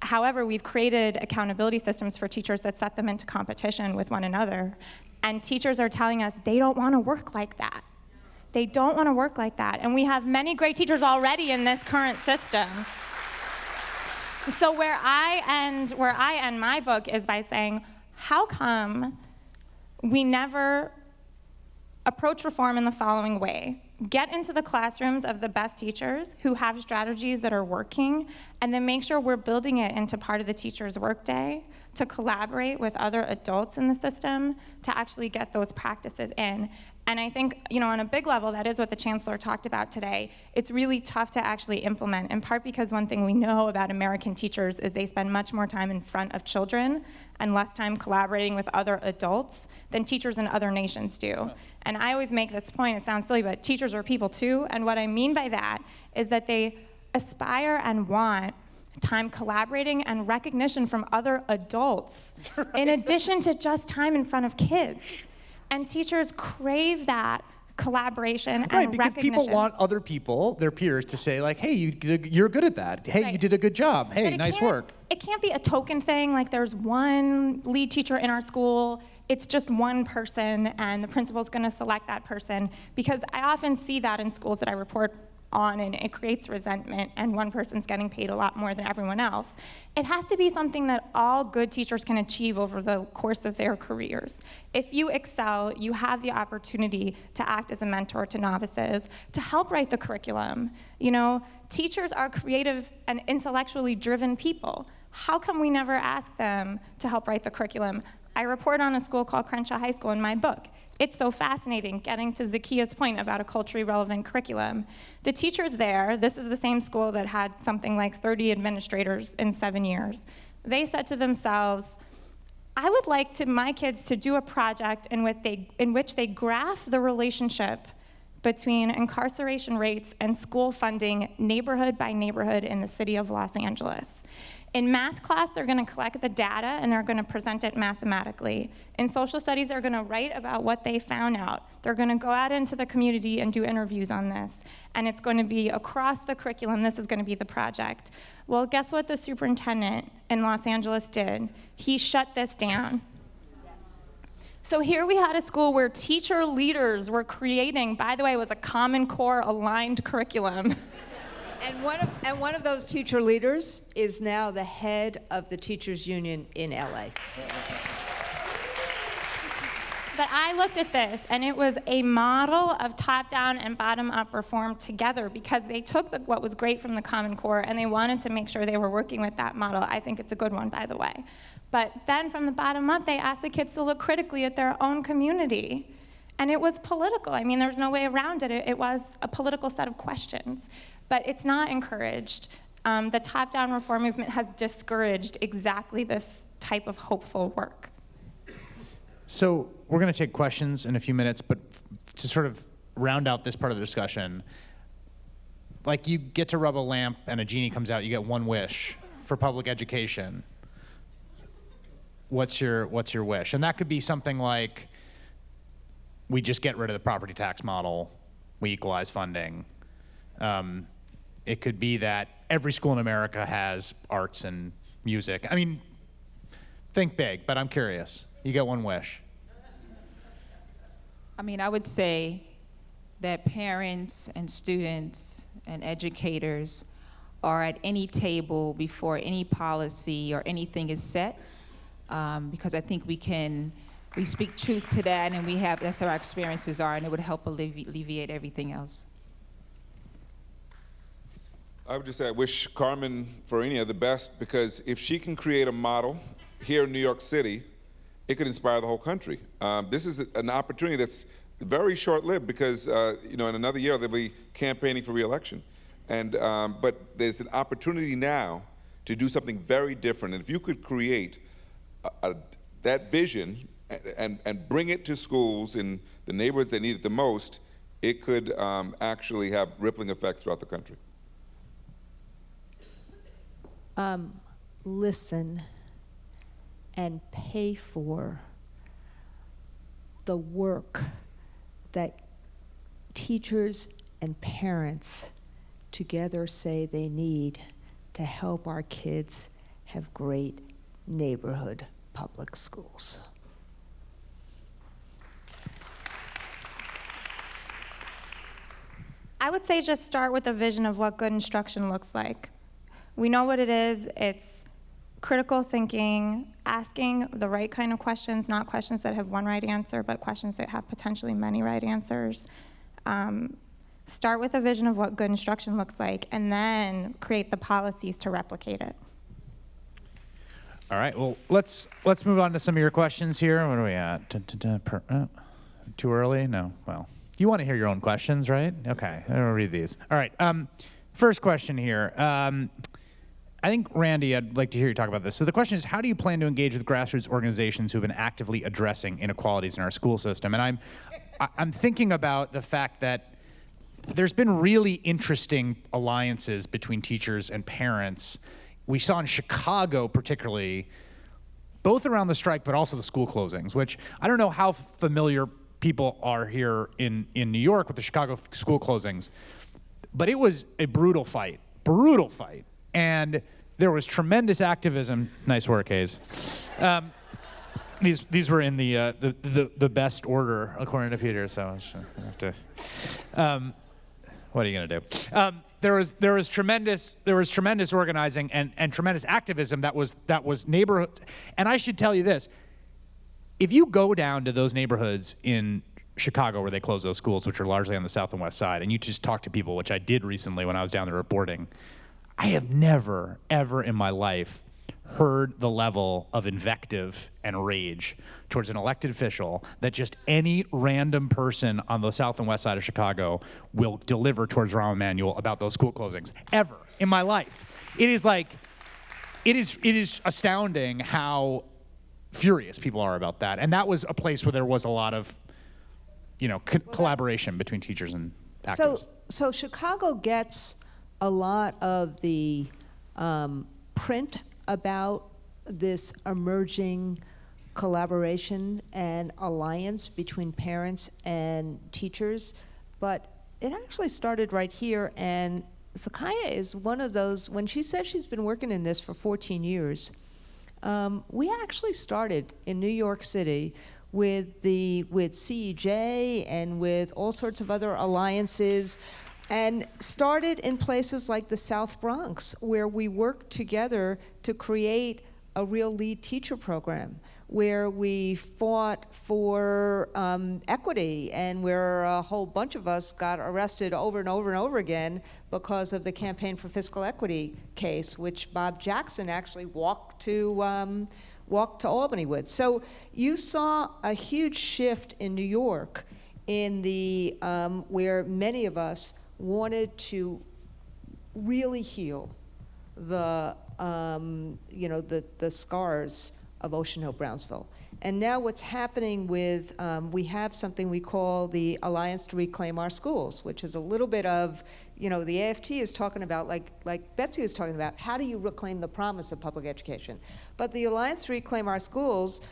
However, we've created accountability systems for teachers that set them into competition with one another. And teachers are telling us they don't want to work like that. They don't want to work like that. And we have many great teachers already in this current system. So where I end my book is by saying, how come we never approach reform in the following way? Get into the classrooms of the best teachers who have strategies that are working, and then make sure we're building it into part of the teacher's workday to collaborate with other adults in the system to actually get those practices in. And I think, on a big level, that is what the Chancellor talked about today. It's really tough to actually implement, in part because one thing we know about American teachers is they spend much more time in front of children and less time collaborating with other adults than teachers in other nations do. And I always make this point, it sounds silly, but teachers are people too, and what I mean by that is that they aspire and want time collaborating and recognition from other adults, in addition to just time in front of kids. And teachers crave that collaboration and recognition. Right, because people want other people, their peers, to say, like, hey, you're good at that. Hey, you did a good job. Hey, nice work. It can't be a token thing, like there's one lead teacher in our school, it's just one person, and the principal's gonna select that person, because I often see that in schools that I report on, and it creates resentment, and one person's getting paid a lot more than everyone else. It has to be something that all good teachers can achieve over the course of their careers. If you excel, you have the opportunity to act as a mentor to novices, to help write the curriculum. Teachers are creative and intellectually driven people. How come we never ask them to help write the curriculum? I report on a school called Crenshaw High School in my book. It's so fascinating, getting to Zakiyah's point about a culturally relevant curriculum. The teachers there, this is the same school that had something like 30 administrators in 7 years. They said to themselves, I would like my kids to do a project in which they graph the relationship between incarceration rates and school funding neighborhood by neighborhood in the city of Los Angeles. In math class, they're going to collect the data and they're going to present it mathematically. In social studies, they're going to write about what they found out. They're going to go out into the community and do interviews on this. And it's going to be across the curriculum. This is going to be the project. Well, guess what the superintendent in Los Angeles did? He shut this down. So here we had a school where teacher leaders were creating, by the way, it was a Common Core aligned curriculum. And one of those teacher leaders is now the head of the teachers union in LA. But I looked at this, and it was a model of top-down and bottom-up reform together, because they took what was great from the Common Core, and they wanted to make sure they were working with that model. I think it's a good one, by the way. But then from the bottom up, they asked the kids to look critically at their own community And it was political. I mean, there's no way around it. It was a political set of questions. But it's not encouraged. The top-down reform movement has discouraged exactly this type of hopeful work. So we're going to take questions in a few minutes, but to sort of round out this part of the discussion, like you get to rub a lamp and a genie comes out, you get one wish for public education. What's your wish? And that could be something like, we just get rid of the property tax model, we equalize funding. It could be that every school in America has arts and music. I mean, think big, but I'm curious. You get one wish. I mean, I would say that parents and students and educators are at any table before any policy or anything is set, because I think we speak truth to that, and that's how our experiences are, and it would help alleviate everything else. I would just say I wish Carmen Farina the best, because if she can create a model here in New York City, it could inspire the whole country. This is an opportunity that's very short-lived, because in another year they'll be campaigning for re-election. But there's an opportunity now to do something very different. And if you could create that vision and bring it to schools in the neighborhoods that need it the most, it could actually have rippling effects throughout the country. Listen and pay for the work that teachers and parents together say they need to help our kids have great neighborhood public schools. I would say just start with a vision of what good instruction looks like. We know what it is. It's critical thinking, asking the right kind of questions, not questions that have one right answer, but questions that have potentially many right answers. Start with a vision of what good instruction looks like, and then create the policies to replicate it. All right, well, let's move on to some of your questions here. What are we at? Too early? No, well. You want to hear your own questions, right? Okay, I'll read these. All right, first question here. I think, Randi, I'd like to hear you talk about this. So the question is, how do you plan to engage with grassroots organizations who have been actively addressing inequalities in our school system? And I'm thinking about the fact that there's been really interesting alliances between teachers and parents. We saw in Chicago particularly, both around the strike, but also the school closings, which I don't know how familiar people are here in New York with the Chicago school closings, but it was a brutal fight. And there was tremendous activism. Nice work, Hayes. These were in the best order according to Peter. So I have to. What are you gonna do? There was tremendous organizing and tremendous activism that was neighborhood. And I should tell you this: if you go down to those neighborhoods in Chicago where they closed those schools, which are largely on the south and west side, and you just talk to people, which I did recently when I was down there reporting, I have never, ever in my life heard the level of invective and rage towards an elected official that just any random person on the south and west side of Chicago will deliver towards Rahm Emanuel about those school closings, ever in my life. It is astounding how furious people are about that. And that was a place where there was a lot of, collaboration between teachers and activists. So Chicago gets a lot of the print about this emerging collaboration and alliance between parents and teachers, but it actually started right here, and Zakiyah is one of those. When she says she's been working in this for 14 years, we actually started in New York City with CEJ and with all sorts of other alliances, and started in places like the South Bronx, where we worked together to create a real lead teacher program, where we fought for equity, and where a whole bunch of us got arrested over and over and over again because of the Campaign for Fiscal Equity case, which Bob Jackson actually walked to Albany with. So you saw a huge shift in New York in the where many of us wanted to really heal the the scars of Ocean Hill-Brownsville. And now what's happening with, we have something we call the Alliance to Reclaim Our Schools, which is a little bit of, the AFT is talking about, like Betsy was talking about, how do you reclaim the promise of public education? But the Alliance to Reclaim Our Schools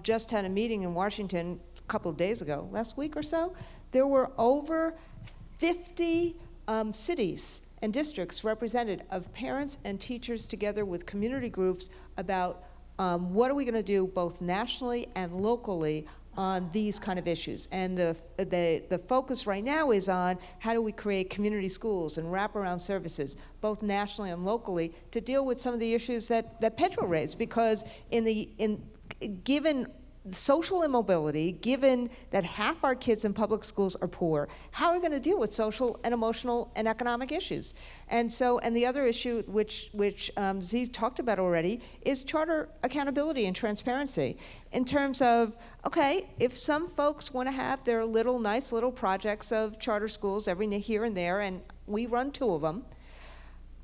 just had a meeting in Washington a couple of days ago, last week or so. There were over 50 cities and districts represented of parents and teachers together with community groups about what are we going to do both nationally and locally on these kind of issues. And the focus right now is on how do we create community schools and wraparound services, both nationally and locally, to deal with some of the issues that Pedro raised. Because given social immobility, given that half our kids in public schools are poor, how are we going to deal with social and emotional and economic issues? And the other issue, which Z talked about already, is charter accountability and transparency. In terms of, okay, if some folks want to have their nice little projects of charter schools every here and there, and we run 2 of them,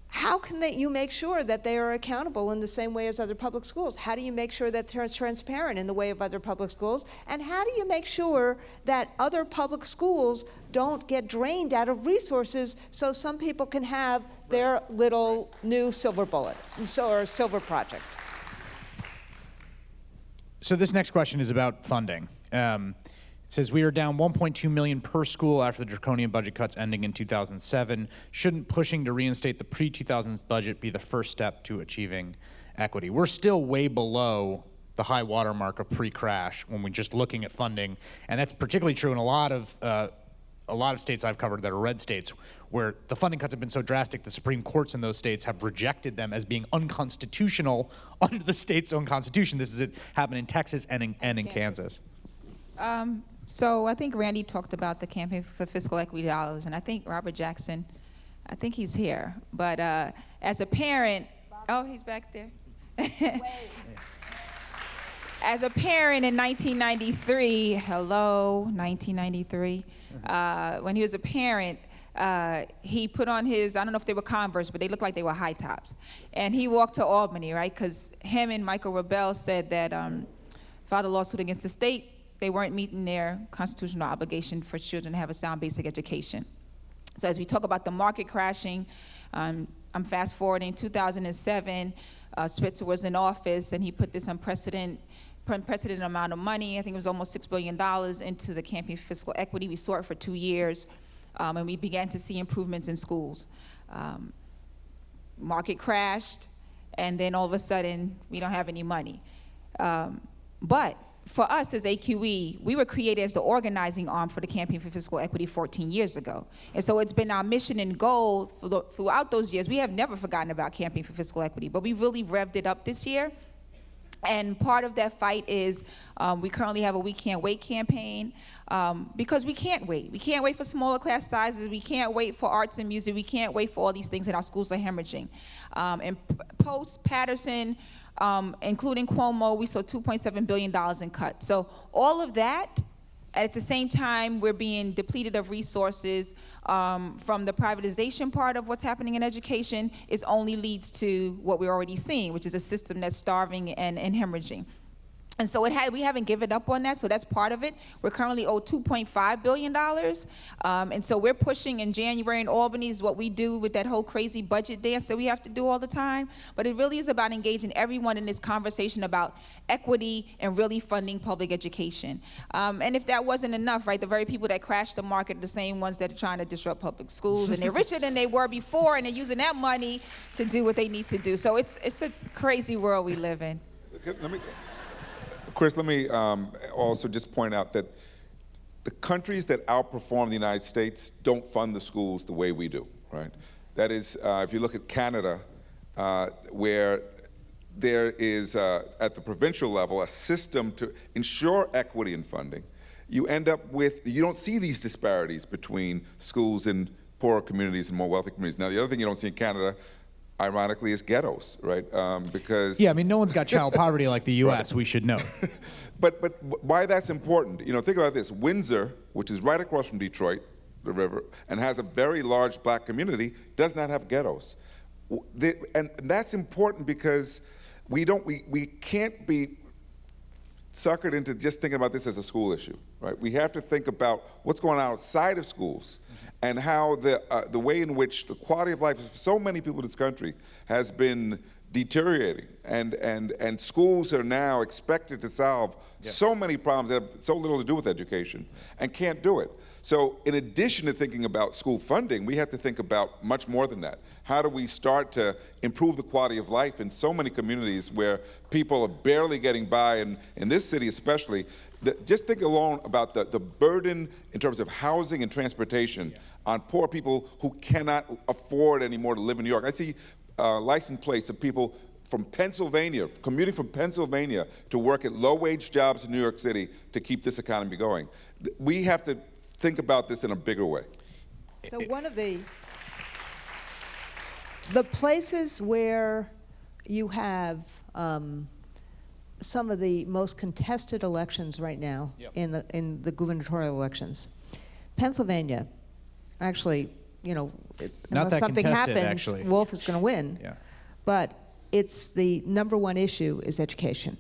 how can you make sure that they are accountable in the same way as other public schools? How do you make sure that they're transparent in the way of other public schools? And how do you make sure that other public schools don't get drained out of resources so some people can have their little new silver bullet or silver project? So this next question is about funding. It says, we are down $1.2 million per school after the draconian budget cuts ending in 2007. Shouldn't pushing to reinstate the pre-2000s budget be the first step to achieving equity? We're still way below the high watermark of pre-crash when we're just looking at funding, and that's particularly true in a lot of states I've covered that are red states, where the funding cuts have been so drastic the Supreme Courts in those states have rejected them as being unconstitutional under the state's own constitution. This is happened in Texas and in Kansas. So I think Randi talked about the Campaign for Fiscal Equity dollars, and I think Robert Jackson, I think he's here. But as a parent, he's back there. As a parent in 1993, 1993, when he was a parent, he put on his, I don't know if they were Converse, but they looked like they were high tops. And he walked to Albany, right? Because him and Michael Rebell said that filed a lawsuit against the state. They weren't meeting their constitutional obligation for children to have a sound basic education. So as we talk about the market crashing, I'm fast forwarding 2007, Spitzer was in office and he put this unprecedented amount of money, I think it was almost $6 billion into the Campaign for Fiscal Equity. We saw it for 2 years and we began to see improvements in schools. Market crashed and then all of a sudden we don't have any money. But for us as AQE, we were created as the organizing arm for the Campaign for Fiscal Equity 14 years ago. And so it's been our mission and goal throughout those years. We have never forgotten about Campaign for Fiscal Equity, but we really revved it up this year. And part of that fight is we currently have a We Can't Wait campaign because we can't wait. We can't wait for smaller class sizes. We can't wait for arts and music. We can't wait for all these things, and our schools are hemorrhaging. And post-Patterson, including Cuomo, we saw $2.7 billion in cuts. So all of that, at the same time, we're being depleted of resources from the privatization part of what's happening in education, is only leads to what we're already seeing, which is a system that's starving and hemorrhaging. And so we haven't given up on that, so that's part of it. We're currently owed $2.5 billion. And so we're pushing in January in Albany is what we do with that whole crazy budget dance that we have to do all the time. But it really is about engaging everyone in this conversation about equity and really funding public education. And if that wasn't enough, right, the very people that crashed the market are the same ones that are trying to disrupt public schools, and they're richer than they were before, and they're using that money to do what they need to do. So it's a crazy world we live in. Chris, let me also just point out that the countries that outperform the United States don't fund the schools the way we do, right? That is, if you look at Canada, where there is, at the provincial level, a system to ensure equity in funding, you end up with, you don't see these disparities between schools in poorer communities and more wealthy communities. Now, the other thing you don't see in Canada, ironically, is ghettos, right? Because Yeah, I mean, no one's got child poverty like the U.S., we should know. But why that's important, think about this. Windsor, which is right across from Detroit, the river, and has a very large black community, does not have ghettos. And that's important because we can't be suckered into just thinking about this as a school issue, right? We have to think about what's going on outside of schools and how the way in which the quality of life of so many people in this country has been deteriorating, and schools are now expected to solve so many problems that have so little to do with education and can't do it. So in addition to thinking about school funding, we have to think about much more than that. How do we start to improve the quality of life in so many communities where people are barely getting by, and in this city especially? Just think alone about the burden in terms of housing and transportation on poor people who cannot afford anymore to live in New York. I see license plates of people from Pennsylvania, commuting from Pennsylvania to work at low-wage jobs in New York City to keep this economy going. We have to think about this in a bigger way. So one of the places where you have some of the most contested elections right now in the gubernatorial elections, Pennsylvania, actually, unless something happens, actually. Wolf is going to win. Yeah. But it's the number one issue is education.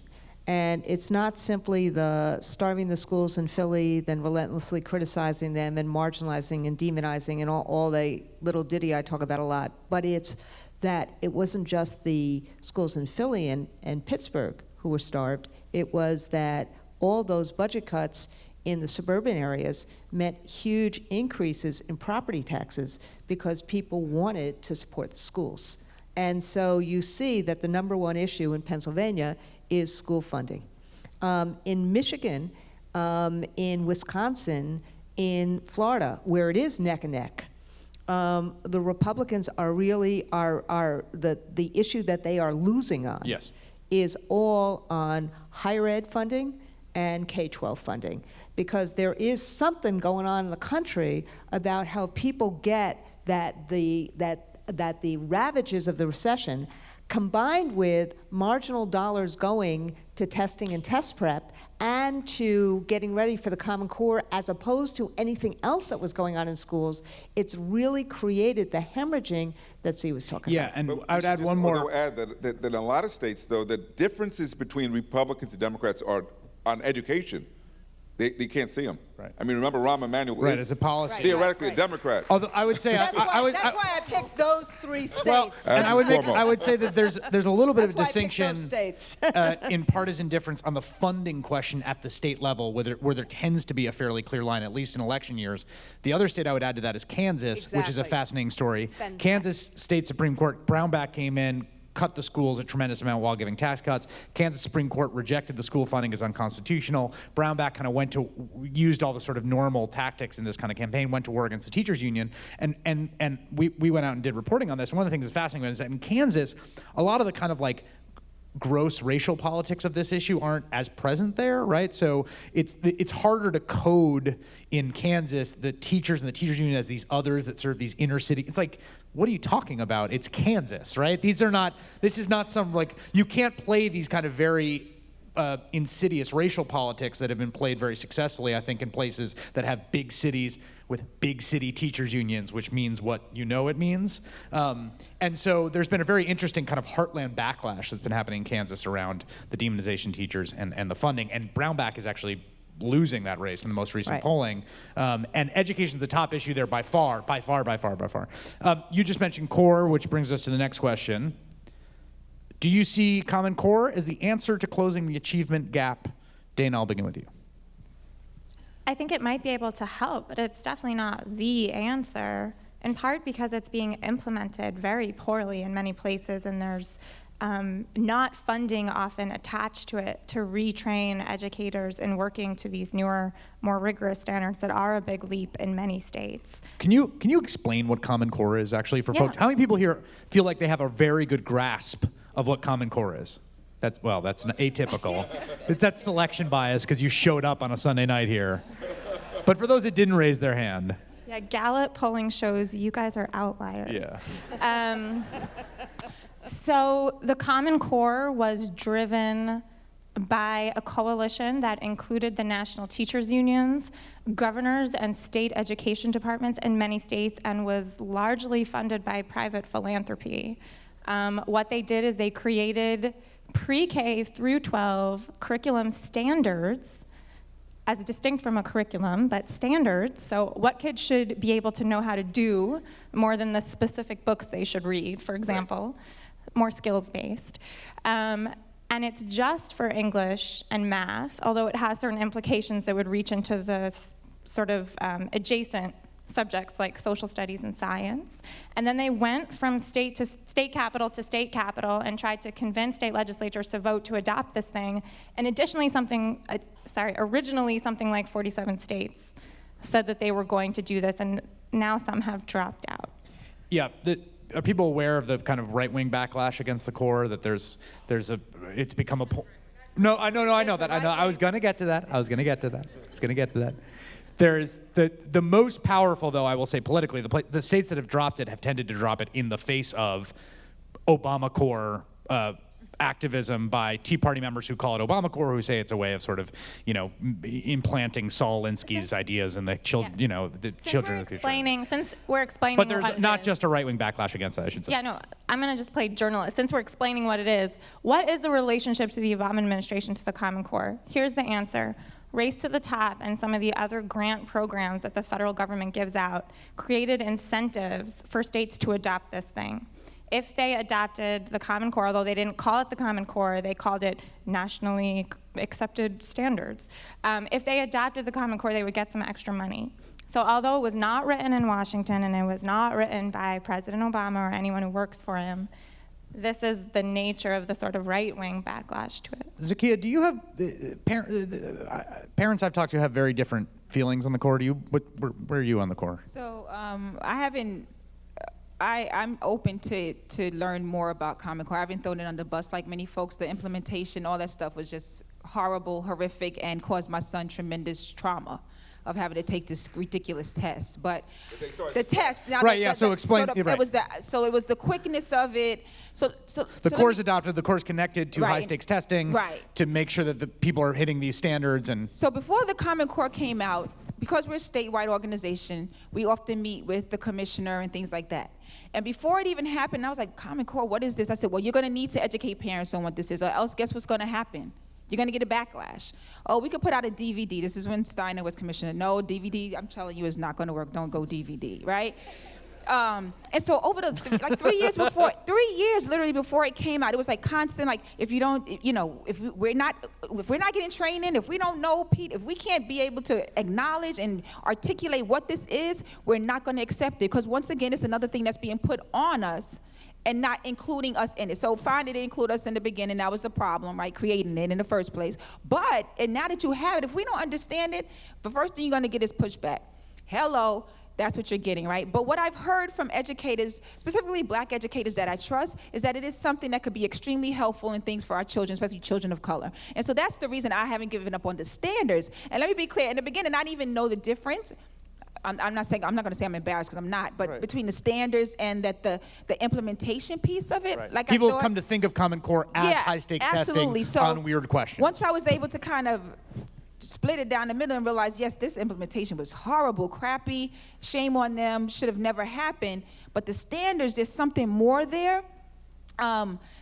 And it's not simply the starving the schools in Philly, then relentlessly criticizing them and marginalizing and demonizing and all the little ditty I talk about a lot, but it's that it wasn't just the schools in Philly and Pittsburgh who were starved. It was that all those budget cuts in the suburban areas meant huge increases in property taxes because people wanted to support the schools. And so you see that the number one issue in Pennsylvania is school funding. In Michigan, in Wisconsin, in Florida, where it is neck and neck, the Republicans are really the issue that they are losing on is all on higher ed funding and K-12 funding, because there is something going on in the country about how people get that the ravages of the recession, combined with marginal dollars going to testing and test prep and to getting ready for the Common Core, as opposed to anything else that was going on in schools, it's really created the hemorrhaging that Zee was talking about. Yeah, and I would add one more. Add that in a lot of states, though, the differences between Republicans and Democrats are on education. They can't see them. Right. I mean, remember Rahm Emanuel Right, is as a policy. theoretically a Democrat. Although I would say That's why I picked those three states. and I would say that there's a little bit of a That's why I picked distinction those states. in partisan difference on the funding question at the state level, where there tends to be a fairly clear line, at least in election years. The other state I would add to that is Kansas, which is a Exactly. fascinating story. Fantastic. Kansas State Supreme Court, Brownback came in, cut the schools a tremendous amount while giving tax cuts. Kansas Supreme Court rejected the school funding as unconstitutional. Brownback kind of used all the sort of normal tactics in this kind of campaign, went to war against the teachers union, and we went out and did reporting on this. And one of the things that's fascinating is that in Kansas, a lot of the kind of like gross racial politics of this issue aren't as present there, right? So it's harder to code in Kansas the teachers and the teachers union as these others that serve these inner city. It's like, what are you talking about? It's Kansas, right? This is not some, like, you can't play these kind of very insidious racial politics that have been played very successfully, I think, in places that have big cities with big city teachers unions, which means what you know it means. And so there's been a very interesting kind of heartland backlash that's been happening in Kansas around the demonization teachers and the funding. And Brownback is actually losing that race in the most recent Right. polling. And education is the top issue there by far. You just mentioned core, which brings us to the next question. Do you see Common Core as the answer to closing the achievement gap? Dana, I'll begin with you. I think it might be able to help, but it's definitely not the answer, in part because it's being implemented very poorly in many places, and there's not funding often attached to it to retrain educators in working to these newer, more rigorous standards that are a big leap in many states. Can you explain what Common Core is actually for folks? How many people here feel like they have a very good grasp of what Common Core is? That's atypical. That's selection bias because you showed up on a Sunday night here. But for those that didn't raise their hand. Yeah, Gallup polling shows you guys are outliers. Yeah. So the Common Core was driven by a coalition that included the national teachers unions, governors and state education departments in many states, and was largely funded by private philanthropy. What they did is they created pre-K through 12 curriculum standards, as distinct from a curriculum, but standards, so what kids should be able to know how to do more than the specific books they should read, for example, more skills-based. And it's just for English and math, although it has certain implications that would reach into the sort of adjacent subjects like social studies and science. And then they went from state capital to state capital and tried to convince state legislatures to vote to adopt this thing. And additionally, originally something like 47 states said that they were going to do this, and now some have dropped out. Yeah. Are people aware of the kind of right-wing backlash against the core? That it's become a No, I know that. I was going to get to that. There's the most powerful, though, I will say politically, the states that have dropped it have tended to drop it in the face of Obama core activism by Tea Party members who call it Obama core, who say it's a way of sort of, implanting Saul Alinsky's ideas in the children of the future. Since we're explaining, but there's not just a right-wing backlash against that, I should say. Yeah, no, I'm going to just play journalist. Since we're explaining what it is, what is the relationship to the Obama administration to the Common Core? Here's the answer. Race to the Top and some of the other grant programs that the federal government gives out created incentives for states to adopt this thing. If they adopted the Common Core, although they didn't call it the Common Core, they called it nationally accepted standards. If they adopted the Common Core, they would get some extra money. So although it was not written in Washington and it was not written by President Obama or anyone who works for him, this is the nature of the sort of right-wing backlash to it. Zakiyah, do you have parents I've talked to have very different feelings on the core? Where are you on the core? So I haven't. I'm open to learn more about Common Core. I haven't thrown it on the bus like many folks. The implementation, all that stuff was just horrible, horrific, and caused my son tremendous trauma of having to take this ridiculous test. But the test, now right? Yeah. So explain. Right. It was the quickness of it. So the core's adopted. The core's connected to high stakes testing. Right. To make sure that the people are hitting these standards and. So before the Common Core came out, because we're a statewide organization, we often meet with the commissioner and things like that. And before it even happened, I was like, Common Core, what is this? I said, well, you're going to need to educate parents on what this is, or else guess what's going to happen? You're going to get a backlash. Oh, we could put out a DVD. This is when Steiner was commissioner. No, DVD, I'm telling you, is not going to work. Don't go DVD, right? And so over the 3 years before, 3 years literally before it came out, it was like constant, like if you don't, if we're not getting training, if we don't know, if we can't be able to acknowledge and articulate what this is, we're not going to accept it. Because once again, it's another thing that's being put on us and not including us in it. So fine, it didn't include us in the beginning. That was a problem, right? Creating it in the first place. But and now that you have it, if we don't understand it, the first thing you're going to get is pushback. Hello. That's what you're getting, right? But what I've heard from educators, specifically black educators that I trust, is that it is something that could be extremely helpful in things for our children, especially children of color. And so that's the reason I haven't given up on the standards. And let me be clear, in the beginning, I didn't even know the difference. I'm not going to say I'm embarrassed because I'm not, but between the standards and that the implementation piece of it, like people have come to think of Common Core as high stakes testing on weird questions. Once I was able to kind of split it down the middle and realize, yes, this implementation was horrible, crappy, shame on them, should have never happened. But the standards, there's something more there.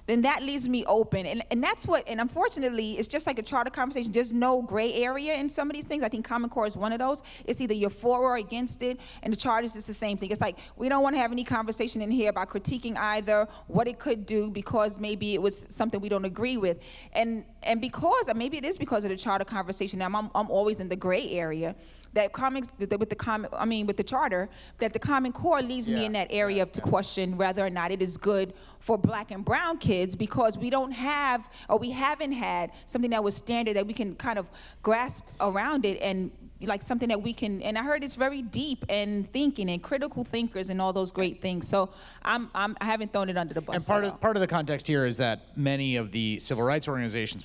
Then that leaves me open. And that's what, and unfortunately, it's just like a charter conversation. There's no gray area in some of these things. I think Common Core is one of those. It's either you're for or against it, and the charters is the same thing. It's like, we don't want to have any conversation in here about critiquing either, what it could do, because maybe it was something we don't agree with. And because, maybe it is because of the charter conversation, I'm always in the gray area. That with the charter, that the Common Core leaves me in that area to question whether or not it is good for black and brown kids, because we don't have, or we haven't had something that was standard that we can kind of grasp around it, and like something that we can, and I heard it's very deep and thinking and critical thinkers and all those great things. So I haven't thrown it under the bus. And part of the context here is that many of the civil rights organizations,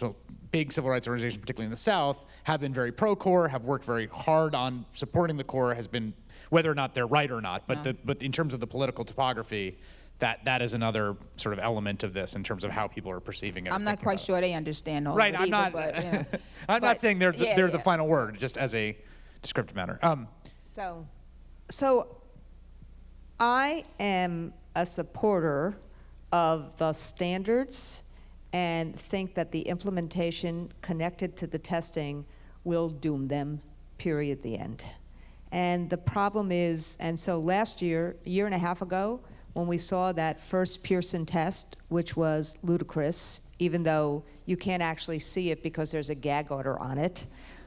big civil rights organizations, particularly in the South, have been very pro-core, have worked very hard on supporting the core, has been, whether or not they're right or not, but in terms of the political topography, that is another sort of element of this in terms of how people are perceiving it. I'm not quite sure they understand all Right, of it I'm not. either, but, you know. I'm not saying they're the final So- word, just as a descriptive matter. So I am a supporter of the standards and think that the implementation connected to the testing will doom them, period, the end. And the problem is, and so last year, a year and a half ago, when we saw that first Pearson test, which was ludicrous, even though you can't actually see it because there's a gag order on it,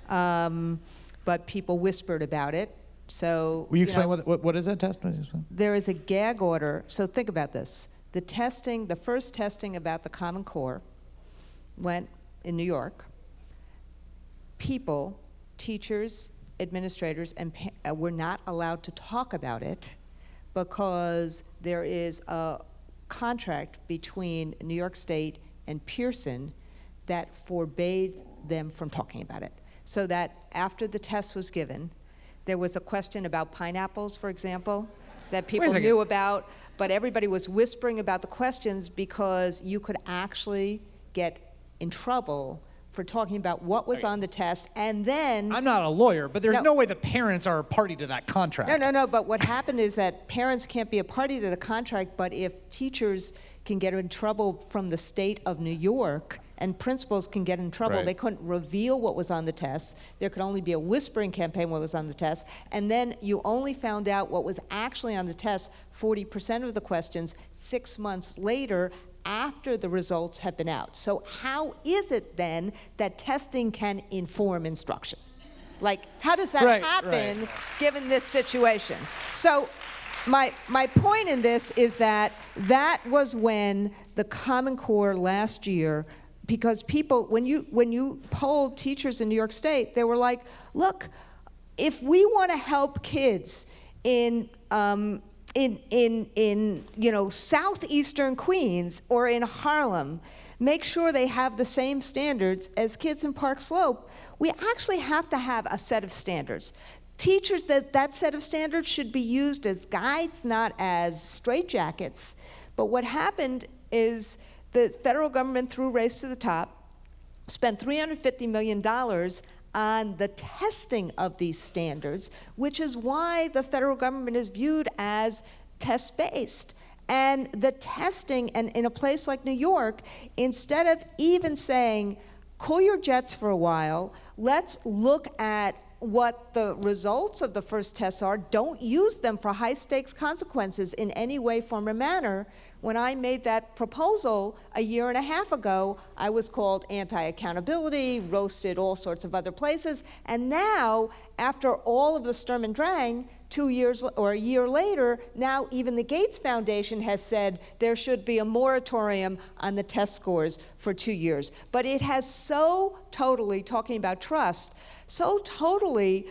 but people whispered about it. So Will you explain what is that test? there is a gag order. So think about this. The first testing about the Common Core went in New York. People, teachers, administrators, and were not allowed to talk about it because there is a contract between New York State and Pearson that forbade them from talking about it. So that after the test was given, there was a question about pineapples, for example, that people knew about, but everybody was whispering about the questions because you could actually get in trouble for talking about what was on the test, and then... I'm not a lawyer, but there's no way the parents are a party to that contract. No, but what happened is that parents can't be a party to the contract, but if teachers can get in trouble from the state of New York, and principals can get in trouble, Right. They couldn't reveal what was on the test. There could only be a whispering campaign what was on the test, and then you only found out what was actually on the test, 40% of the questions, 6 months later, after the results have been out. So how is it then that testing can inform instruction? Like, how does that happen given this situation? So my point in this is that was when the Common Core last year, because people, when you polled teachers in New York State, they were like, look, if we want to help kids in southeastern Queens or in Harlem, make sure they have the same standards as kids in Park Slope, we actually have to have a set of standards. Teachers, that set of standards should be used as guides, not as straitjackets. But what happened is the federal government, through Race to the Top, spent $350 million on the testing of these standards, which is why the federal government is viewed as test-based. And the testing, and in a place like New York, instead of even saying, cool your jets for a while, let's look at what the results of the first tests are, don't use them for high-stakes consequences in any way, form, or manner. When I made that proposal a year and a half ago, I was called anti-accountability, roasted all sorts of other places, and now, after all of the Sturm and Drang, 2 years or a year later, now even the Gates Foundation has said there should be a moratorium on the test scores for 2 years. But it has so totally, talking about trust, so totally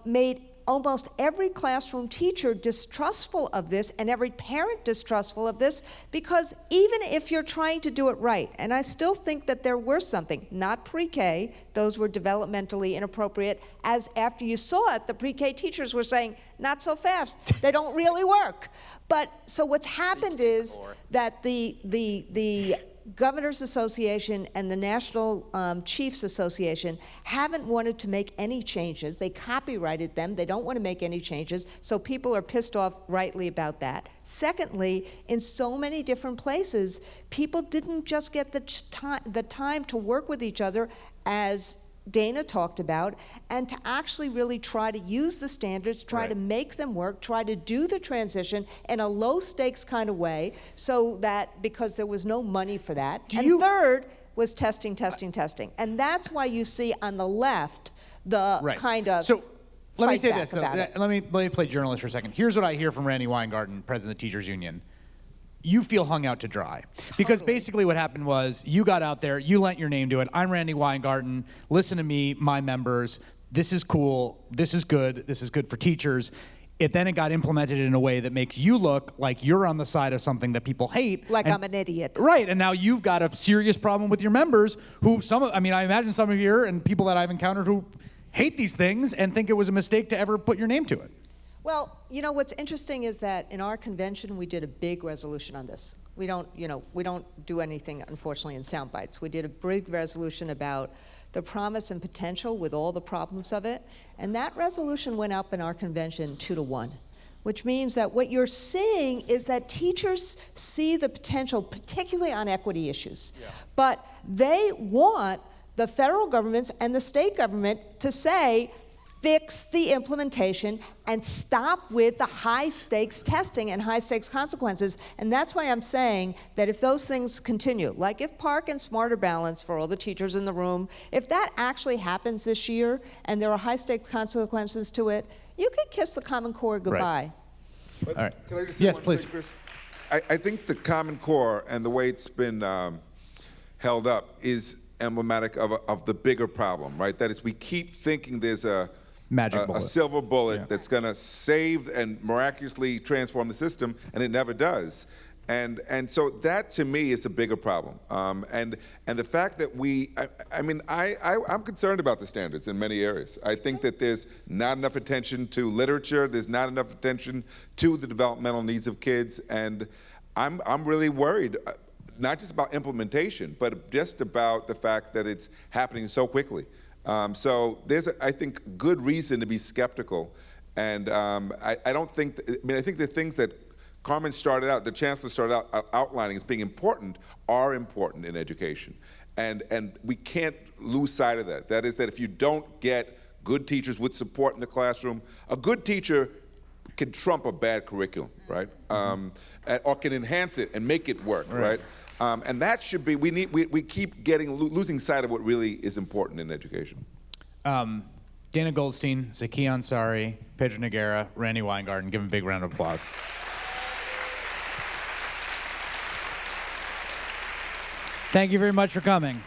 made almost every classroom teacher distrustful of this and every parent distrustful of this, because even if you're trying to do it right, and I still think that there were something, not pre-K, those were developmentally inappropriate, as after you saw it, the pre-K teachers were saying, not so fast, they don't really work. But so what's happened is that the Governors Association and the National Chiefs Association haven't wanted to make any changes. They copyrighted them. They don't want to make any changes. So people are pissed off rightly about that. Secondly, in so many different places, people didn't just get the time to work with each other, as Dana talked about, and to actually really try to use the standards, try to make them work, try to do the transition in a low-stakes kind of way, so that, because there was no money for that. Third was testing. And that's why you see on the left the kind of So let me say fight this. back about it. Let me play journalist for a second. Here's what I hear from Randi Weingarten, president of the Teachers Union. You feel hung out to dry. Because basically what happened was you got out there, you lent your name to it. I'm Randi Weingarten. Listen to me, my members. This is cool. This is good. This is good for teachers. It got implemented in a way that makes you look like you're on the side of something that people hate. Like I'm an idiot. Right, and now you've got a serious problem with your members who I imagine some of you and people that I've encountered who hate these things and think it was a mistake to ever put your name to it. Well, you know, what's interesting is that in our convention, we did a big resolution on this. We don't do anything, unfortunately, in sound bites. We did a big resolution about the promise and potential with all the problems of it, and that resolution went up in our convention 2-1, which means that what you're seeing is that teachers see the potential, particularly on equity issues, but they want the federal governments and the state government to say, fix the implementation and stop with the high-stakes testing and high-stakes consequences. And that's why I'm saying that if those things continue, like if Park and Smarter Balance for all the teachers in the room, if that actually happens this year and there are high-stakes consequences to it, you could kiss the Common Core goodbye. But All right. can I just say Yes, one please. thing, Chris? I think the Common Core and the way it's been held up is emblematic of the bigger problem, right? That is, we keep thinking there's a Magic bullet. a silver bullet Yeah. that's going to save and miraculously transform the system, and it never does. And so that to me is a bigger problem. And the fact that I'm concerned about the standards in many areas. I think that there's not enough attention to literature. There's not enough attention to the developmental needs of kids, and I'm really worried. Not just about implementation, but just about the fact that it's happening so quickly. So there's, I think, good reason to be skeptical. And I don't think, I think the things that Carmen started out, the Chancellor started out outlining as being important are important in education. And we can't lose sight of that. That is that if you don't get good teachers with support in the classroom, a good teacher can trump a bad curriculum, right? Or can enhance it and make it work, right? And that should be, we keep losing sight of what really is important in education. Dana Goldstein, Zakiyah Ansari, Pedro Noguera, Randi Weingarten. Give them a big round of applause. Thank you very much for coming.